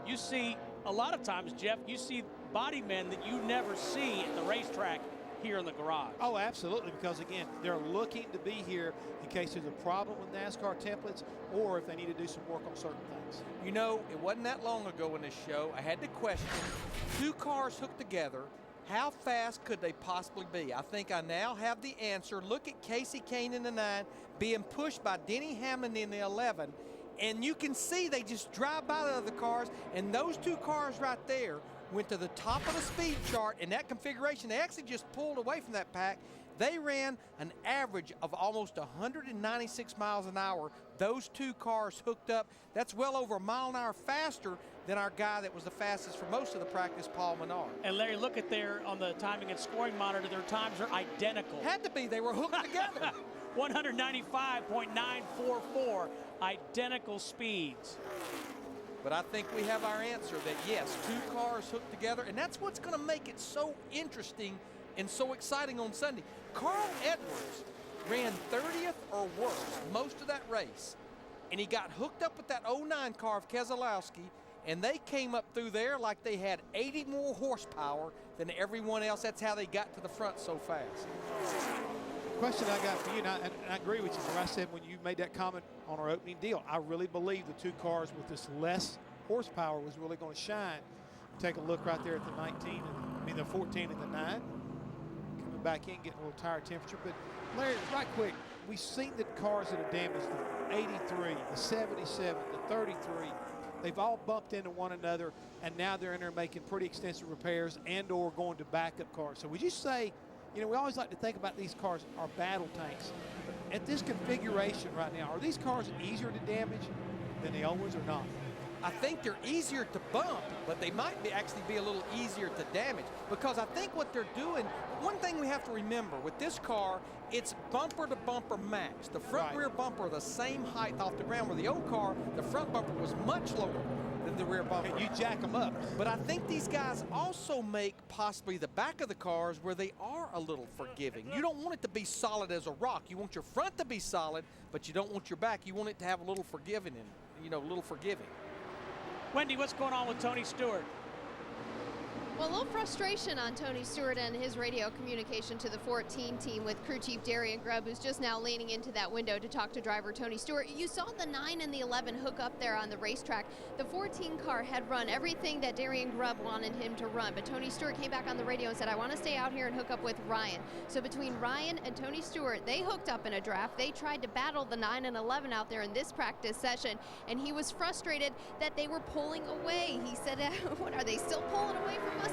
you see a lot of times, Jeff, you see body men that you never see at the racetrack here in the garage. Oh, absolutely, because again, they're looking to be here in case there's a problem with NASCAR templates or if they need to do some work on certain things. You know, it wasn't that long ago in this show, I had to question 2 cars hooked together, how fast could they possibly be? I think I now have the answer. Look at Casey Kane in the 9 being pushed by Denny Hamlin in the 11, and you can see they just drive by the other cars, and those 2 cars right there went to the top of the speed chart in that configuration. They actually just pulled away from that pack. They ran an average of almost 196 miles an hour. Those 2 cars hooked up. That's well over a mile an hour faster than our guy that was the fastest for most of the practice, Paul Menard. And Larry, look at there on the timing and scoring monitor, their times are identical. Had to be, they were hooked together. 195.944, identical speeds. But I think we have our answer that, yes, 2 cars hooked together, and that's what's going to make it so interesting and so exciting on Sunday. Carl Edwards ran 30th or worse most of that race, and he got hooked up with that 09 car of Keselowski, and they came up through there like they had 80 more horsepower than everyone else. That's how they got to the front so fast. question I got for you, and I agree with you, where I said when you made that comment on our opening deal, I really believe the two cars with this less horsepower was really going to shine. Take a look right there at the 19, the 14 and the 9. Coming back in, getting a little tire temperature. But Larry, right quick, we've seen the cars that are damaged, the 83, the 77, the 33. They've all bumped into one another, and now they're in there making pretty extensive repairs and or going to backup cars. So would you say, we always like to think about these cars are battle tanks. But at this configuration right now, are these cars easier to damage than the old ones or not? I think they're easier to bump, but they might actually be a little easier to damage, because I think what they're doing, one thing we have to remember with this car, it's bumper to bumper max. The front rear bumper are the same height off the ground, where the old car, the front bumper was much lower than the rear bumper. And you jack them up. But I think these guys also make possibly the back of the cars where they are a little forgiving. You don't want it to be solid as a rock. You want your front to be solid, but you don't want your back. You want it to have a little forgiving in, a little forgiving. Wendy, what's going on with Tony Stewart? Well, a little frustration on Tony Stewart and his radio communication to the 14 team with crew chief Darian Grubb, who's just now leaning into that window to talk to driver Tony Stewart. You saw the 9 and the 11 hook up there on the racetrack. The 14 car had run everything that Darian Grubb wanted him to run, but Tony Stewart came back on the radio and said, I want to stay out here and hook up with Ryan. So between Ryan and Tony Stewart, they hooked up in a draft. They tried to battle the 9 and 11 out there in this practice session, and he was frustrated that they were pulling away. He said, what, are they still pulling away from us?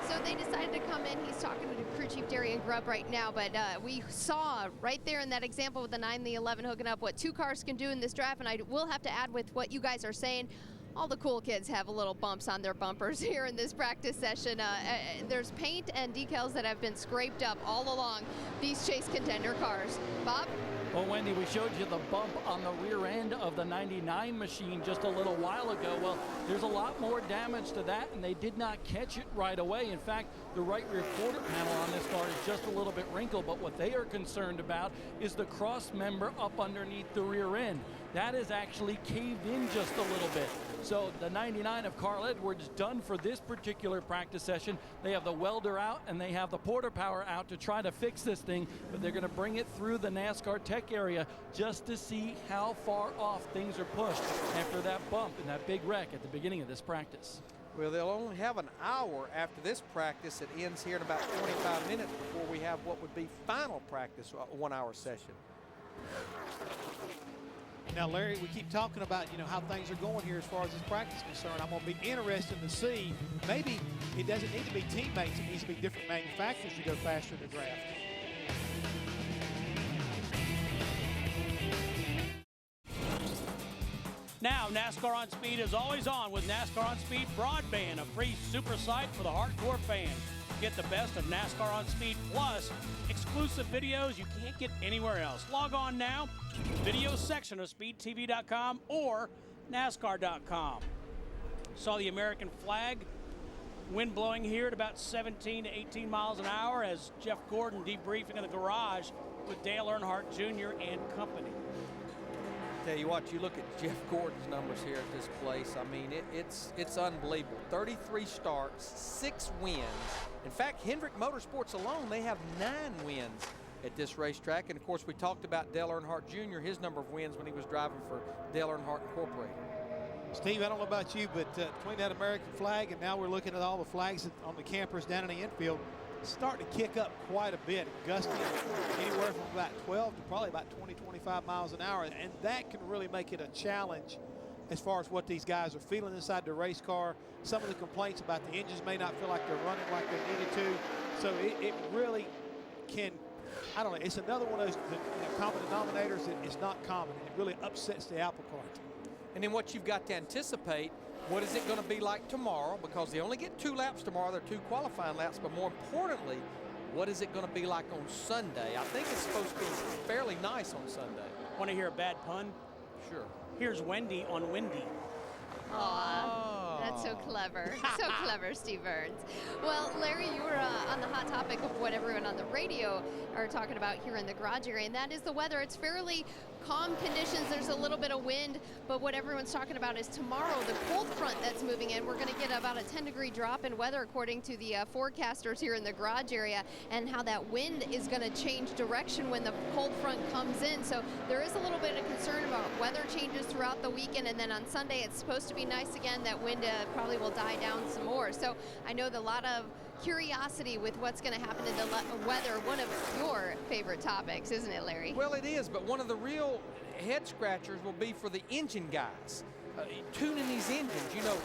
So they decided to come in. He's talking to crew chief Darian Grubb right now, but we saw right there in that example with the 9 and the 11 hooking up what two cars can do in this draft, and I will have to add with what you guys are saying, all the cool kids have little bumps on their bumpers here in this practice session. There's paint and decals that have been scraped up all along these chase contender cars. Bob? Well, Wendy, we showed you the bump on the rear end of the 99 machine just a little while ago. Well, there's a lot more damage to that, and they did not catch it right away. In fact, the right rear quarter panel on this car is just a little bit wrinkled, but what they are concerned about is the cross member up underneath the rear end. That is actually caved in just a little bit. So the 99 of Carl Edwards done for this particular practice session. They have the welder out and they have the porter power out to try to fix this thing, but they're going to bring it through the NASCAR Tech area just to see how far off things are pushed after that bump and that big wreck at the beginning of this practice. Well, they'll only have an hour after this practice. It ends here in about 25 minutes before we have what would be final practice, a 1 hour session. Now, Larry, we keep talking about, how things are going here as far as this practice is concerned. I'm going to be interested to see, maybe it doesn't need to be teammates. It needs to be different manufacturers to go faster in the draft. Now, NASCAR on Speed is always on with NASCAR on Speed Broadband, a free super site for the hardcore fan. Get the best of NASCAR on Speed plus exclusive videos you can't get anywhere else. Log on now to the video section of speedtv.com or NASCAR.com. Saw the American flag, wind blowing here at about 17 to 18 miles an hour as Jeff Gordon debriefing in the garage with Dale Earnhardt Jr. and company. Tell you what, you look at Jeff Gordon's numbers here at this place. I mean, it's unbelievable. 33 starts, 6 wins. In fact, Hendrick Motorsports alone, they have 9 wins at this racetrack. And of course, we talked about Dale Earnhardt Jr., his number of wins when he was driving for Dale Earnhardt Incorporated. Steve, I don't know about you, but between that American flag and now we're looking at all the flags on the campers down in the infield, it's starting to kick up quite a bit, gusting anywhere from about 12 to probably about 20, 25 miles an hour. And that can really make it a challenge as far as what these guys are feeling inside the race car. Some of the complaints about the engines may not feel like they're running like they needed to. So it really can, I don't know, it's another one of those common denominators that is not common. It really upsets the apple cart. And then what you've got to anticipate, what is it going to be like tomorrow? Because they only get 2 laps tomorrow. They're 2 qualifying laps. But more importantly, what is it going to be like on Sunday? I think it's supposed to be fairly nice on Sunday. Want to hear a bad pun? Sure. Here's Wendy on Windy. Aw, that's so clever. So clever, Steve Burns. Well, Larry, you were on the hot topic of what everyone on the radio are talking about here in the garage area, and that is the weather. It's fairly calm conditions. There's a little bit of wind, but what everyone's talking about is tomorrow, the cold front that's moving in. We're going to get about a 10-degree drop in weather according to the forecasters here in the garage area, and how that wind is going to change direction when the cold front comes in. So there is a little bit of concern about weather changes throughout the weekend, and then on Sunday it's supposed to be nice again. That wind probably will die down some more. So I know that a lot of curiosity with what's going to happen in the weather, one of your favorite topics, isn't it, Larry? Well, it is, but one of the real head scratchers will be for the engine guys. Tuning these engines, you know,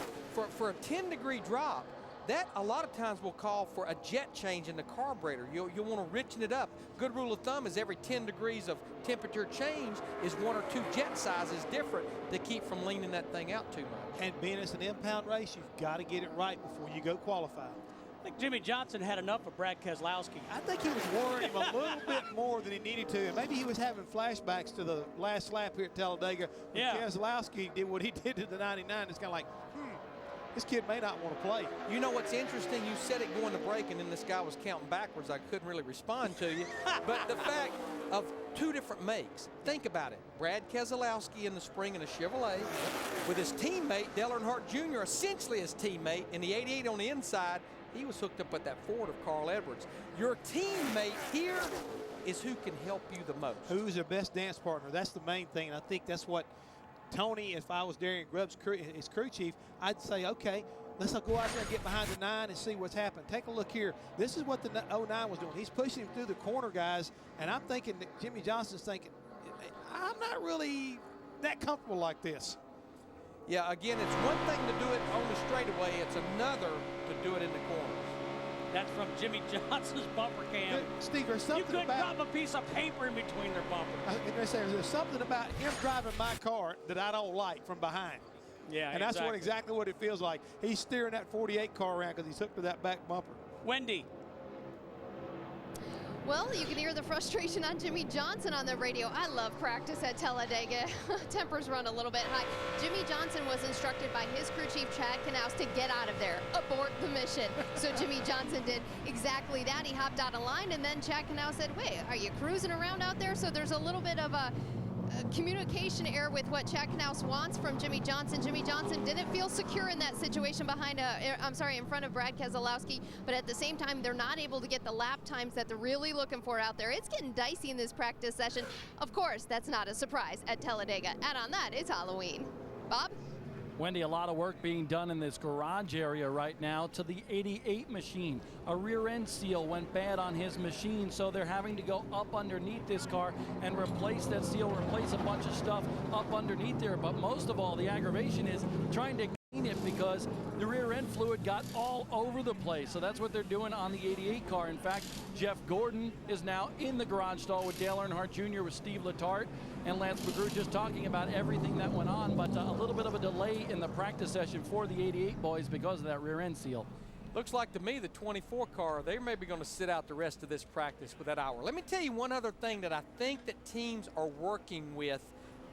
for a 10-degree drop, that a lot of times will call for a jet change in the carburetor. You'll want to richen it up. Good rule of thumb is every 10 degrees of temperature change is 1 or 2 jet sizes different to keep from leaning that thing out too much. And being it's an impound race, you've got to get it right before you go qualify. I think Jimmy Johnson had enough of Brad Keselowski. I think he was worrying him a little bit more than he needed to. And maybe he was having flashbacks to the last lap here at Talladega when Keselowski did what he did to the 99. It's kind of like, this kid may not want to play. You know what's interesting? You said it going to break, and then this guy was counting backwards. I couldn't really respond to you. But the fact of 2 different makes, think about it. Brad Keselowski in the spring in a Chevrolet with his teammate, Dale Earnhardt Jr., essentially his teammate, in the 88 on the inside. He was hooked up with that Ford of Carl Edwards. Your teammate here is who can help you the most. Who's their best dance partner? That's the main thing. And I think that's what Tony, if I was Darian Grubb's his crew chief, I'd say, okay, let's go out there and get behind the 9 and see what's happened. Take a look here. This is what the 09 was doing. He's pushing him through the corner, guys, and I'm thinking that Jimmy Johnson's thinking, I'm not really that comfortable like this. Yeah, again, it's one thing to do it on the straightaway. It's another to do it in the corners. That's from Jimmy Johnson's bumper cam. Steve, there's something you could about... drop a piece of paper in between their bumpers. There's something about him driving my car that I don't like from behind. Yeah, and that's exactly what it feels like. He's steering that 48 car around because he's hooked to that back bumper. Wendy. Well, you can hear the frustration on Jimmy Johnson on the radio. I love practice at Talladega. Tempers run a little bit high. Jimmy Johnson was instructed by his crew chief, Chad Knaus, to get out of there, abort the mission. So Jimmy Johnson did exactly that. He hopped out of line, and then Chad Knaus said, wait, are you cruising around out there? So there's a little bit of a communication error with what Chad Knaus wants from Jimmy Johnson. Jimmy Johnson didn't feel secure in that situation in front of Brad Keselowski, but at the same time, they're not able to get the lap times that they're really looking for out there. It's getting dicey in this practice session. Of course, that's not a surprise at Talladega. And on that, it's Halloween. Bob? Wendy, a lot of work being done in this garage area right now to the 88 machine. A rear end seal went bad on his machine, so they're having to go up underneath this car and replace that seal, replace a bunch of stuff up underneath there. But most of all, the aggravation is trying to clean it because the rear end fluid got all over the place. So that's what they're doing on the 88 car. In fact, Jeff Gordon is now in the garage stall with Dale Earnhardt Jr. with Steve Letarte and Lance McGrew just talking about everything that went on, but a little bit of a delay in the practice session for the 88 boys because of that rear end seal. Looks like to me the 24 car, they're maybe going to sit out the rest of this practice with that hour. Let me tell you one other thing that I think that teams are working with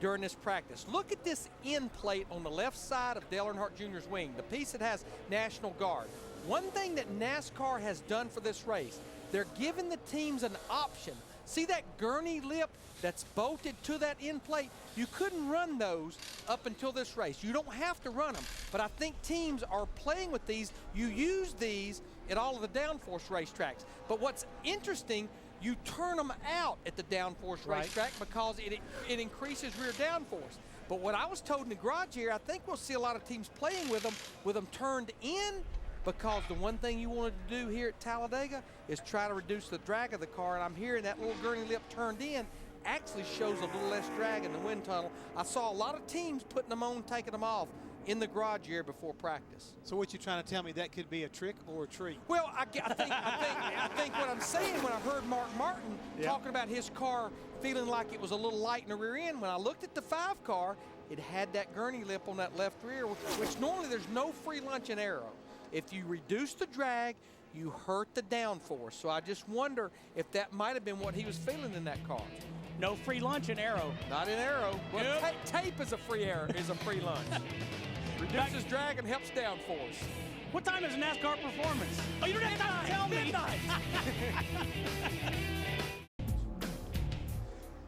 during this practice. Look at this end plate on the left side of Dale Earnhardt Jr.'s wing, the piece that has National Guard. One thing that NASCAR has done for this race, they're giving the teams an option. See that gurney lip that's bolted to that end plate? You couldn't run those up until this race. You don't have to run them, but I think teams are playing with these. You use these at all of the downforce racetracks. But what's interesting, you turn them out at the downforce racetrack because it increases rear downforce. But what I was told in the garage here, I think we'll see a lot of teams playing with them turned in, because the one thing you wanted to do here at Talladega is try to reduce the drag of the car, and I'm hearing that little gurney lip turned in actually shows a little less drag in the wind tunnel. I saw a lot of teams putting them on, taking them off in the garage here before practice. So what you're trying to tell me, that could be a trick or a treat? Well, I think what I'm saying, when I heard Mark Martin talking about his car feeling like it was a little light in the rear end, when I looked at the 5 car, it had that gurney lip on that left rear, which normally there's no free lunch in aero. If you reduce the drag, you hurt the downforce. So I just wonder if that might have been what he was feeling in that car. No free lunch in aero. Not in aero. Well, tape is a free lunch. Reduces drag and helps downforce. What time is NASCAR performance? Oh, you don't have time to tell me.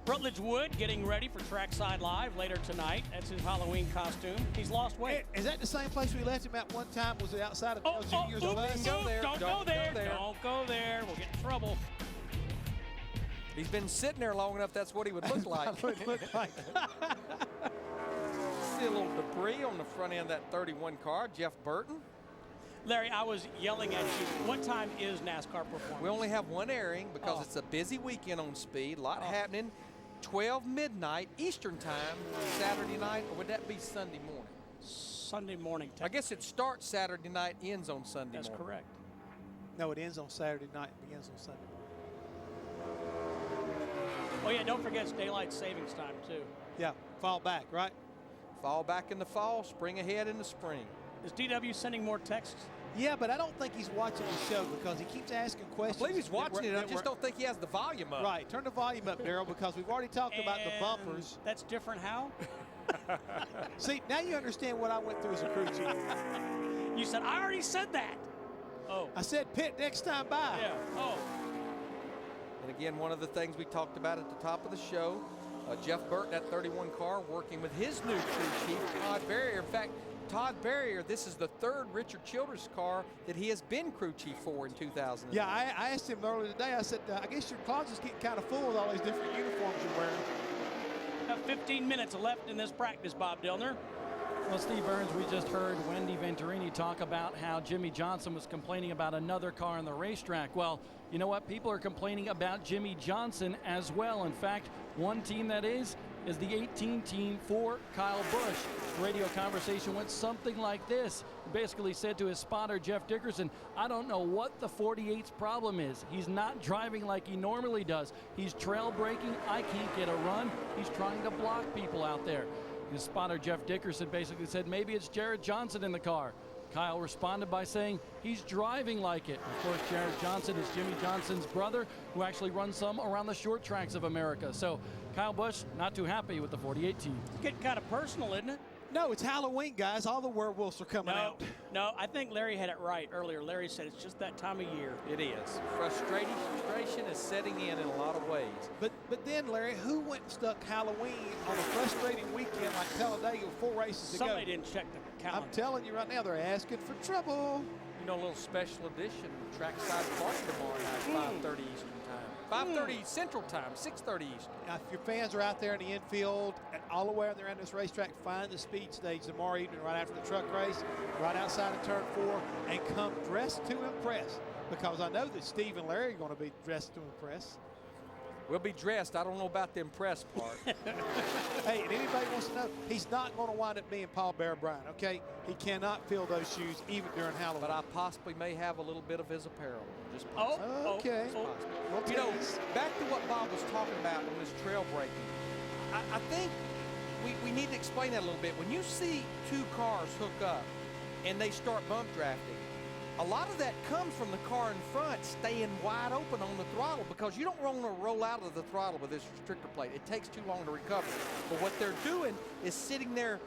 Rutledge Wood getting ready for Trackside Live later tonight. That's his Halloween costume. He's lost weight. Is that the same place we left him at one time? Was it outside of Dale Jr.'s Don't bus? go there. Don't go there. We'll get in trouble. He's been sitting there long enough, that's what he would look like. Look like. See a little debris on the front end of that 31 car, Jeff Burton. Larry, I was yelling at you. What time is NASCAR Performance? We only have one airing because it's a busy weekend on speed. A lot happening. 12 midnight Eastern time, Saturday night, or would that be Sunday morning? Sunday morning. I guess it starts Saturday night, ends on Sunday That's morning. correct. No, it ends on Saturday night, begins on Sunday. Oh, yeah, don't forget it's daylight savings time, too. Yeah, fall back, right? Fall back in the fall, spring ahead in the spring. Is DW sending more texts? Yeah, but I don't think he's watching the show because he keeps asking questions. I believe he's watching it. I just don't think he has the volume up. Right, turn the volume up, Daryl, because we've already talked about the bumpers. That's different how? See, now you understand what I went through as a crew chief. You said, I already said that. Oh. I said pit next time by. Yeah. Oh. And again, one of the things we talked about at the top of the show, Jeff Burton, that 31 car, working with his new crew chief, Todd Barrier. In fact, Todd Barrier, this is the third Richard Childress car that he has been crew chief for in 2000. Yeah, I asked him earlier today, I said, I guess your closet's getting kind of full with all these different uniforms you're wearing. Have 15 minutes left in this practice, Bob Dillner. Well, Steve Burns, we just heard Wendy Venturini talk about how Jimmy Johnson was complaining about another car on the racetrack. Well, you know what? People are complaining about Jimmy Johnson as well. In fact, one team that is the 18 team for Kyle Busch. The radio conversation went something like this. He basically said to his spotter, Jeff Dickerson, I don't know what the 48's problem is. He's not driving like he normally does. He's trail braking. I can't get a run. He's trying to block people out there. His spotter, Jeff Dickerson, basically said, maybe it's Jared Johnson in the car. Kyle responded by saying he's driving like it. Of course, Jared Johnson is Jimmy Johnson's brother, who actually runs some around the short tracks of America. So Kyle Busch not too happy with the 48 team. It's getting kind of personal, isn't it? No, it's Halloween, guys. All the werewolves are coming out. No, I think Larry had it right earlier. Larry said it's just that time of year. It is. Frustration is setting in a lot of ways. But then, Larry, who went and stuck Halloween on a frustrating weekend like Talladega with 4 races to go? Somebody didn't check the calendar. I'm telling you right now, they're asking for trouble. You know, a little special edition trackside party tomorrow night, 5:30 Eastern time. 5:30 Central time, 6:30 Eastern. Now, if your fans are out there in the infield and all the way around this racetrack, find the speed stage tomorrow evening right after the truck race, right outside of turn 4, and come dressed to impress. Because I know that Steve and Larry are going to be dressed to impress. We'll be dressed. I don't know about the impress part. Hey, and anybody wants to know, he's not going to wind up being Paul Bear Bryant, okay? He cannot fill those shoes even during Halloween. But I possibly may have a little bit of his apparel. Just okay. Well, you know, back to what Bob was talking about on this trail braking. I think we need to explain that a little bit. When you see two cars hook up and they start bump drafting, a lot of that comes from the car in front staying wide open on the throttle because you don't want to roll out of the throttle with this restrictor plate. It takes too long to recover. But what they're doing is sitting there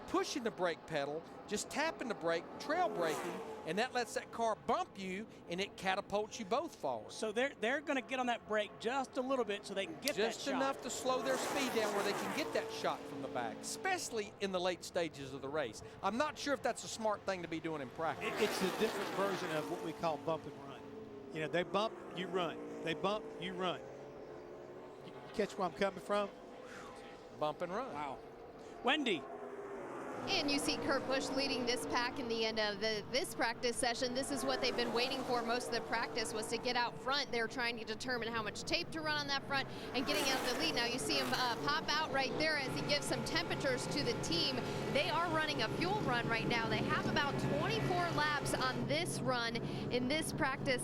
pushing the brake pedal, just tapping the brake, trail braking, and that lets that car bump you, and it catapults you both forward. So they're going to get on that brake just a little bit so they can get that shot. Just enough to slow their speed down where they can get that shot from the back, especially in the late stages of the race. I'm not sure if that's a smart thing to be doing in practice. It's a different version of what we call bump and run. You know, they bump, you run. They bump, you run. You catch where I'm coming from? Bump and run. Wow. Wendy. And you see Kurt Busch leading this pack in the end of this practice session. This is what they've been waiting for most of the practice, was to get out front. They're trying to determine how much tape to run on that front and getting out the lead. Now you see him pop out right there as he gives some temperatures to the team. They are running a fuel run right now. They have about 24 laps on this run in this practice,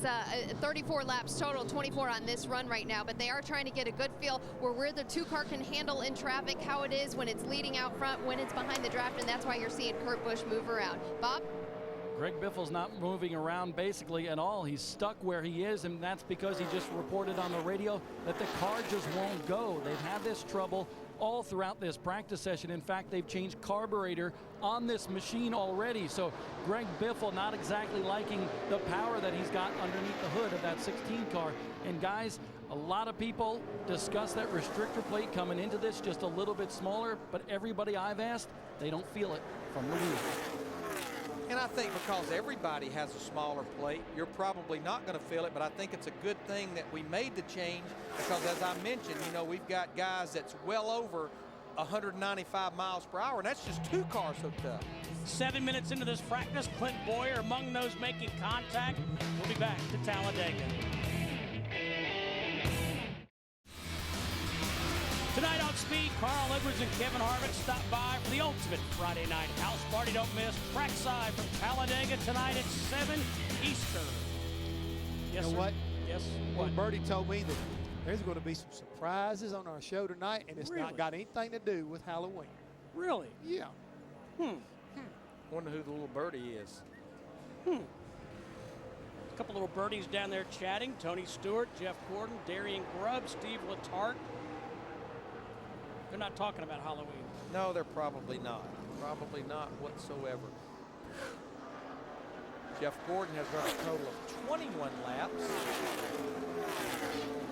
34 laps total, 24 on this run right now. But they are trying to get a good feel where the two-car can handle in traffic, how it is when it's leading out front, when it's behind the draft, and that's why you're seeing Kurt Busch move around. Bob? Greg Biffle's not moving around basically at all. He's stuck where he is, and that's because he just reported on the radio that the car just won't go. They've had this trouble all throughout this practice session. In fact, they've changed carburetor on this machine already. So Greg Biffle not exactly liking the power that he's got underneath the hood of that 16 car. And guys, A lot of people discuss that restrictor plate coming into this just a little bit smaller, but everybody I've asked, they don't feel it from the wheel. And I think because everybody has a smaller plate, you're probably not going to feel it, but I think it's a good thing that we made the change because, as I mentioned, you know, we've got guys that's well over 195 miles per hour, and that's just 2 cars hooked up. 7 minutes into this practice, Clint Boyer among those making contact. We'll be back to Talladega. Tonight on Speed, Carl Edwards and Kevin Harvick stop by for the ultimate Friday night house party. Don't miss trackside from Talladega tonight at 7 Eastern. Yes, you know sir. what? Yes. Well, What? Bertie told me that there's going to be some surprises on our show tonight, and it's Really? not got anything to do with Halloween. Really? Yeah. Wonder who the little birdie is. A couple little birdies down there chatting. Tony Stewart, Jeff Gordon, Darian Grubb, Steve Letarte. They're not talking about Halloween. No, they're probably not. Probably not whatsoever. Jeff Gordon has run a total of 21 laps.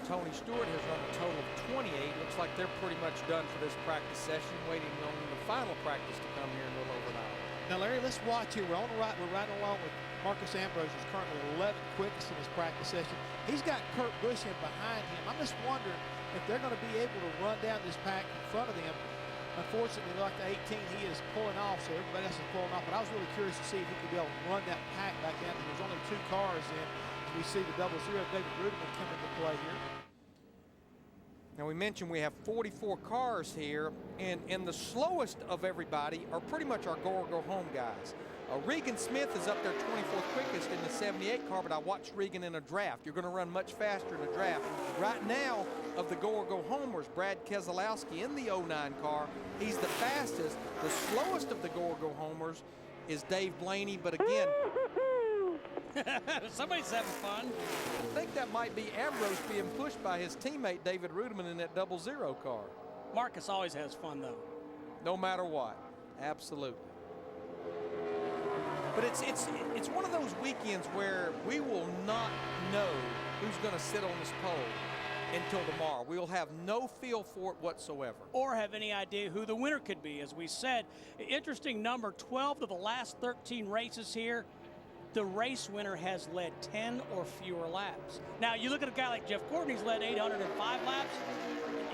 Tony Stewart has run a total of 28. Looks like they're pretty much done for this practice session, waiting on the final practice to come here in a little over an hour. Now, Larry, let's watch here. We're on the right. We're riding along with Marcus Ambrose, who's currently 11th quickest in his practice session. He's got Kurt Busch in behind him. I'm just wondering if they're going to be able to run down this pack in front of them. Unfortunately, like the 18, he is pulling off, so everybody else is pulling off. But I was really curious to see if he could be able to run that pack back down. There's only 2 cars in. We see the 00 David Rudiman come into play here. Now, we mentioned we have 44 cars here, and the slowest of everybody are pretty much our go or go home guys. Regan Smith is up there 24th quickest in the 78 car, but I watched Regan in a draft. You're going to run much faster in a draft. Right now, of the go or go homers, Brad Keselowski in the 09 car, he's the fastest. The slowest of the go or go homers is Dave Blaney, but again, Somebody's having fun. I think that might be Ambrose being pushed by his teammate David Rudiman in that 00 car. Marcus always has fun, though. No matter what, absolutely. But it's one of those weekends where we will not know who's going to sit on this pole until tomorrow. We will have no feel for it whatsoever. Or have any idea who the winner could be. As we said, interesting number, 12 of the last 13 races here, the race winner has led 10 or fewer laps. Now, you look at a guy like Jeff Gordon, he's led 805 laps.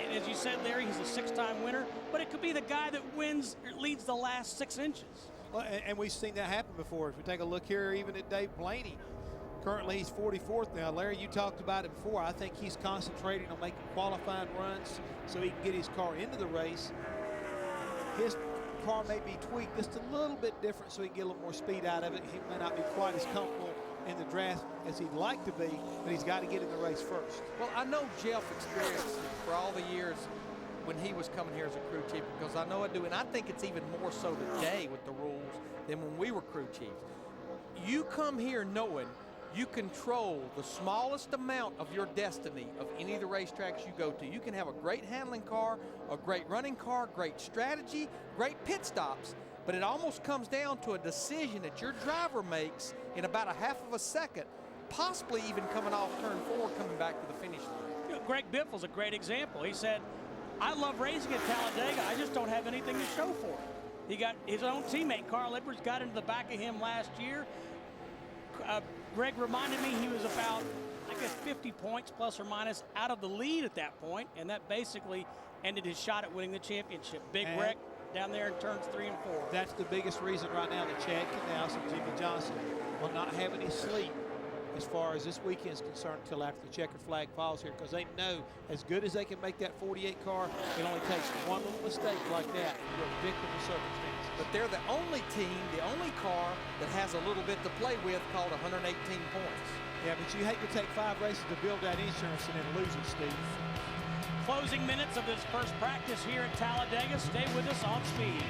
And as you said, Larry, he's a 6-time winner. But it could be the guy that wins or leads the last 6 inches. Well, and we've seen that happen before. If we take a look here, even at Dave Blaney, currently he's 44th now. Larry, you talked about it before. I think he's concentrating on making qualifying runs so he can get his car into the race. His car may be tweaked just a little bit different so he can get a little more speed out of it. He may not be quite as comfortable in the draft as he'd like to be, but he's got to get in the race first. Well, I know Jeff experienced it for all the years when he was coming here as a crew chief, because I know I do, and I think it's even more so today with the rules than when we were crew chiefs. You come here knowing you control the smallest amount of your destiny of any of the racetracks you go to. You can have a great handling car, a great running car, great strategy, great pit stops, but it almost comes down to a decision that your driver makes in about a half of a second, possibly even coming off turn 4, coming back to the finish line. You know, Greg Biffle's a great example. He said, I love racing at Talladega, I just don't have anything to show for it. He got his own teammate, Carl Edwards, got into the back of him last year. Greg reminded me he was about, I guess, 50 points plus or minus out of the lead at that point, and that basically ended his shot at winning the championship. Big wreck down there in turns 3 and 4. That's the biggest reason right now that Chad Knaus and Jimmy Johnson will not have any sleep as far as this weekend is concerned until after the checkered flag falls here, because they know as good as they can make that 48 car, it only takes one little mistake like that to be a victim of circumstances. But they're the only team, the only car that has a little bit to play with called 118 points. Yeah, but you hate to take 5 races to build that insurance and then lose it, Steve. Closing minutes of this first practice here at Talladega. Stay with us on Speed.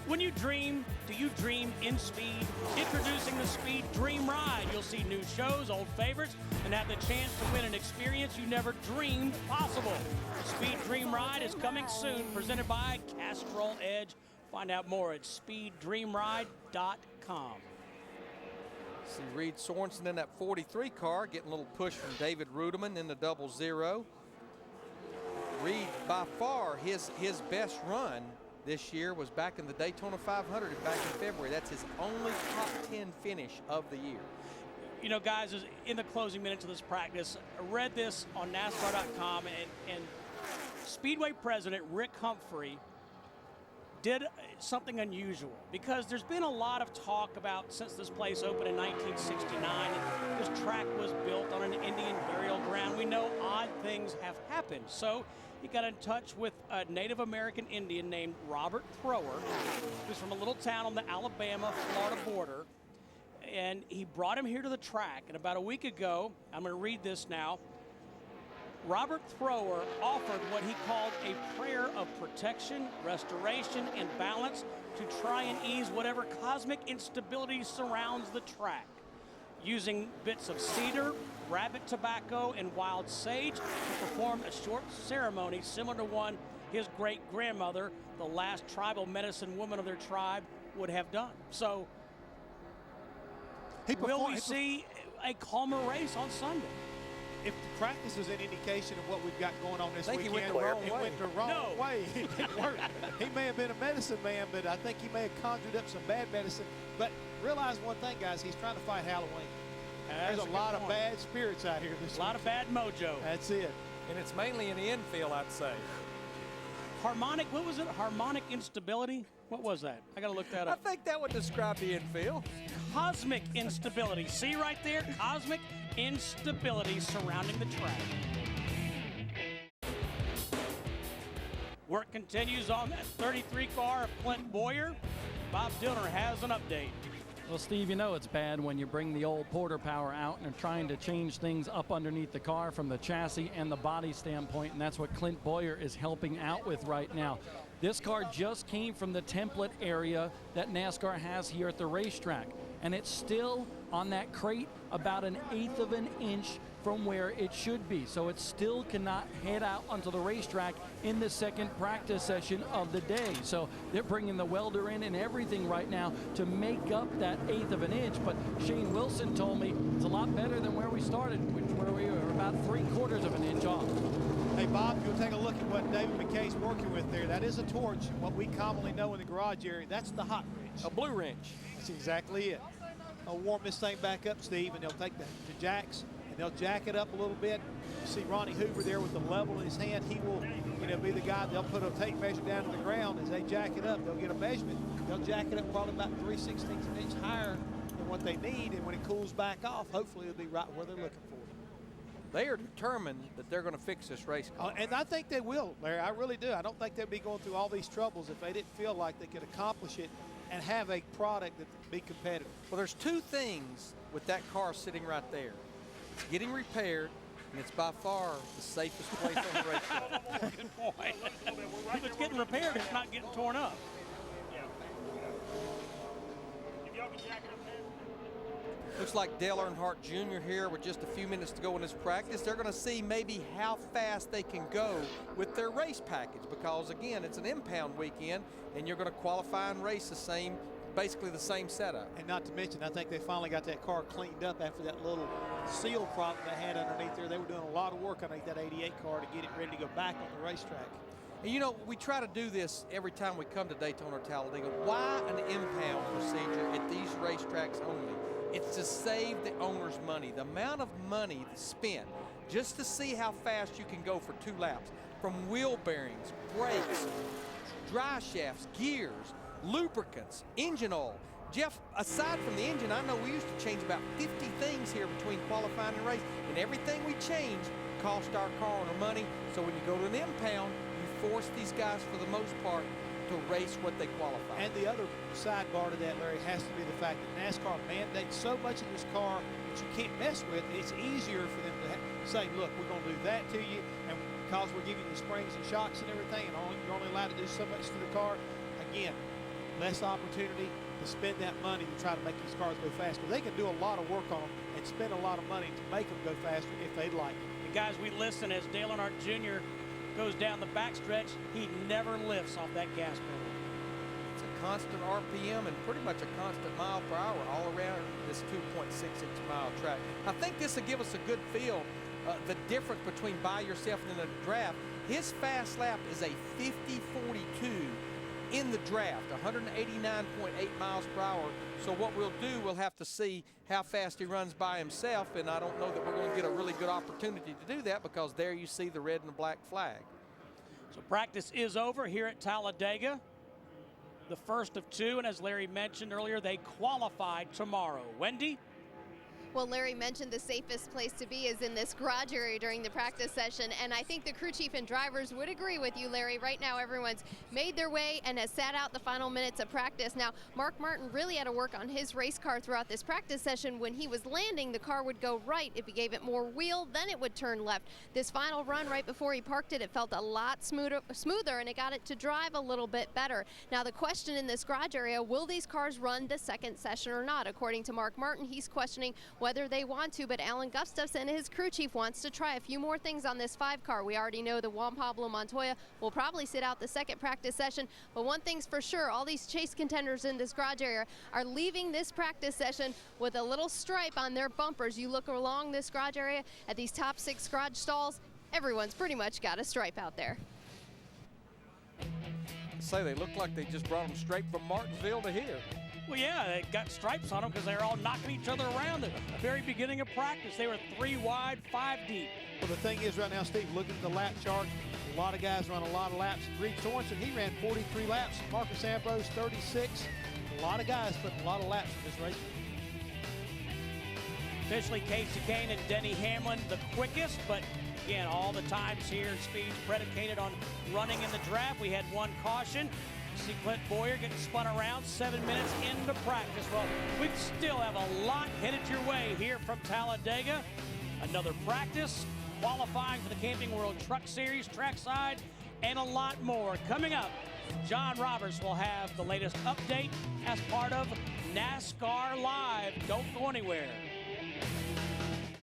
When you dream, do you dream in speed? Introducing the Speed Dream Ride. You'll see new shows, old favorites, and have the chance to win an experience you never dreamed possible. The Speed Dream Ride is coming soon, presented by Castrol Edge. Find out more at speeddreamride.com. See Reed Sorensen in that 43 car, getting a little push from David Rudeman in the 00. Reed, by far, his best run this year was back in the Daytona 500 back in February. That's his only top 10 finish of the year. You know, guys, in the closing minutes of this practice, I read this on NASCAR.com, and Speedway president Rick Humphrey did something unusual, because there's been a lot of talk about, since this place opened in 1969, and this track was built on an Indian burial ground. We know odd things have happened. So he got in touch with a Native American Indian named Robert Thrower, who's from a little town on the Alabama-Florida border. And he brought him here to the track. And about a week ago, I'm going to read this now, Robert Thrower offered what he called a prayer of protection, restoration, and balance to try and ease whatever cosmic instability surrounds the track. Using bits of cedar, rabbit tobacco, and wild sage, he performed a short ceremony similar to one his great-grandmother, the last tribal medicine woman of their tribe, would have done. So, will we see a calmer race on Sunday? If the practice is an indication of what we've got going on this I think weekend, he went the wrong way. went the wrong way. It didn't work. He may have been a medicine man, but I think he may have conjured up some bad medicine. But realize one thing, guys, he's trying to fight Halloween. There's a lot of bad spirits out here this week. A lot of bad mojo. That's it. And it's mainly in the infield, I'd say. Harmonic, what was it? Harmonic instability? What was that? I gotta look that up. I think that would describe the infield. Cosmic instability. See right there? Cosmic instability surrounding the track. Work continues on that 33 car of Clint Boyer. Bob Dillner has an update. Well, Steve, you know it's bad when you bring the old Porter Power out and are trying to change things up underneath the car from the chassis and the body standpoint, and that's what Clint Boyer is helping out with right now. This car just came from the template area that NASCAR has here at the racetrack, and it's still on that crate about 1/8 of an inch from where it should be. So it still cannot head out onto the racetrack in the second practice session of the day. So they're bringing the welder in and everything right now to make up that 1/8 of an inch. But Shane Wilson told me it's a lot better than where we started, where we were about 3/4 of an inch off. Hey, Bob, if you'll take a look at what David McKay's working with there, that is a torch, what we commonly know in the garage area. That's the hot wrench. A blue wrench. That's exactly it. I'll warm this thing back up, Steve, and they'll take the jacks and they'll jack it up a little bit. You see Ronnie Hoover there with the level in his hand. He will, be the guy. They'll put a tape measure down to the ground as they jack it up. They'll get a measurement. They'll jack it up probably about 3/16 of an inch higher than what they need, and when it cools back off, hopefully it'll be right where they're looking for. They are determined that they're going to fix this race car. And I think they will, Larry. I really do. I don't think they'd be going through all these troubles if they didn't feel like they could accomplish it and have a product that would be competitive. Well, there's two things with that car sitting right there. It's getting repaired, and it's by far the safest place on the racetrack. Good point. If it's getting repaired, it's not getting torn up. Looks like Dale Earnhardt Jr. here with just a few minutes to go in this practice. They're going to see maybe how fast they can go with their race package, because, again, it's an impound weekend, and you're going to qualify and race basically the same setup. And not to mention, I think they finally got that car cleaned up after that little seal problem they had underneath there. They were doing a lot of work underneath that 88 car to get it ready to go back on the racetrack. And we try to do this every time we come to Daytona or Talladega. Why an impound procedure at these racetracks only? It's to save the owners money. The amount of money spent just to see how fast you can go for 2 laps, from wheel bearings, brakes, dry shafts, gears, lubricants, engine oil. Jeff, aside from the engine, I know we used to change about 50 things here between qualifying and race, and everything we change cost our car owner money. So when you go to an impound, you force these guys, for the most part, to race what they qualify. And the other sidebar to that, Larry, has to be the fact that NASCAR mandates so much of this car that you can't mess with. It's easier for them to say, look, we're going to do that to you, and because we're giving you springs and shocks and everything, and you're only allowed to do so much to the car, again, less opportunity to spend that money to try to make these cars go faster. They can do a lot of work on them and spend a lot of money to make them go faster if they'd like. And guys, we listen as Dale Earnhardt Jr. goes down the backstretch. He never lifts off that gas pedal. It's a constant RPM and pretty much a constant mile per hour all around this this 2.66-mile track. I think this will give us a good feel, the difference between by yourself and in a draft. His fast lap is a 50.42 in the draft, 189.8 miles per hour. So what we'll do, we'll have to see how fast he runs by himself, and I don't know that we're going to get a really good opportunity to do that because there you see the red and the black flag. So practice is over here at Talladega. The first of two, and as Larry mentioned earlier, they qualify tomorrow. Wendy? Well, Larry mentioned the safest place to be is in this garage area during the practice session, and I think the crew chief and drivers would agree with you, Larry. Right now, everyone's made their way and has sat out the final minutes of practice. Now, Mark Martin really had to work on his race car throughout this practice session. When he was landing, the car would go right. If he gave it more wheel, then it would turn left. This final run right before he parked it, it felt a lot smoother, and it got it to drive a little bit better. Now, the question in this garage area, will these cars run the second session or not? According to Mark Martin, he's questioning whether they want to, but Alan Gustafson, his crew chief, wants to try a few more things on this 5 car. We already know the Juan Pablo Montoya will probably sit out the second practice session, but one thing's for sure, all these chase contenders in this garage area are leaving this practice session with a little stripe on their bumpers. You look along this garage area at these top 6 garage stalls, everyone's pretty much got a stripe out there. Say they look like they just brought them straight from Martinsville to here. Well, yeah, they got stripes on them because they were all knocking each other around at the very beginning of practice. They were 3 wide, 5 deep. Well, the thing is right now, Steve, looking at the lap chart, a lot of guys run a lot of laps. Reed Sorensen, he ran 43 laps. Marcus Ambrose, 36. A lot of guys putting a lot of laps in this race. Officially, Casey Kane and Denny Hamlin the quickest, but again, all the times here and speeds predicated on running in the draft. We had 1 caution. See Clint Boyer getting spun around 7 minutes into practice. Well, we still have a lot headed your way here from Talladega. Another practice, qualifying for the Camping World Truck Series, trackside, and a lot more. Coming up, John Roberts will have the latest update as part of NASCAR Live. Don't go anywhere.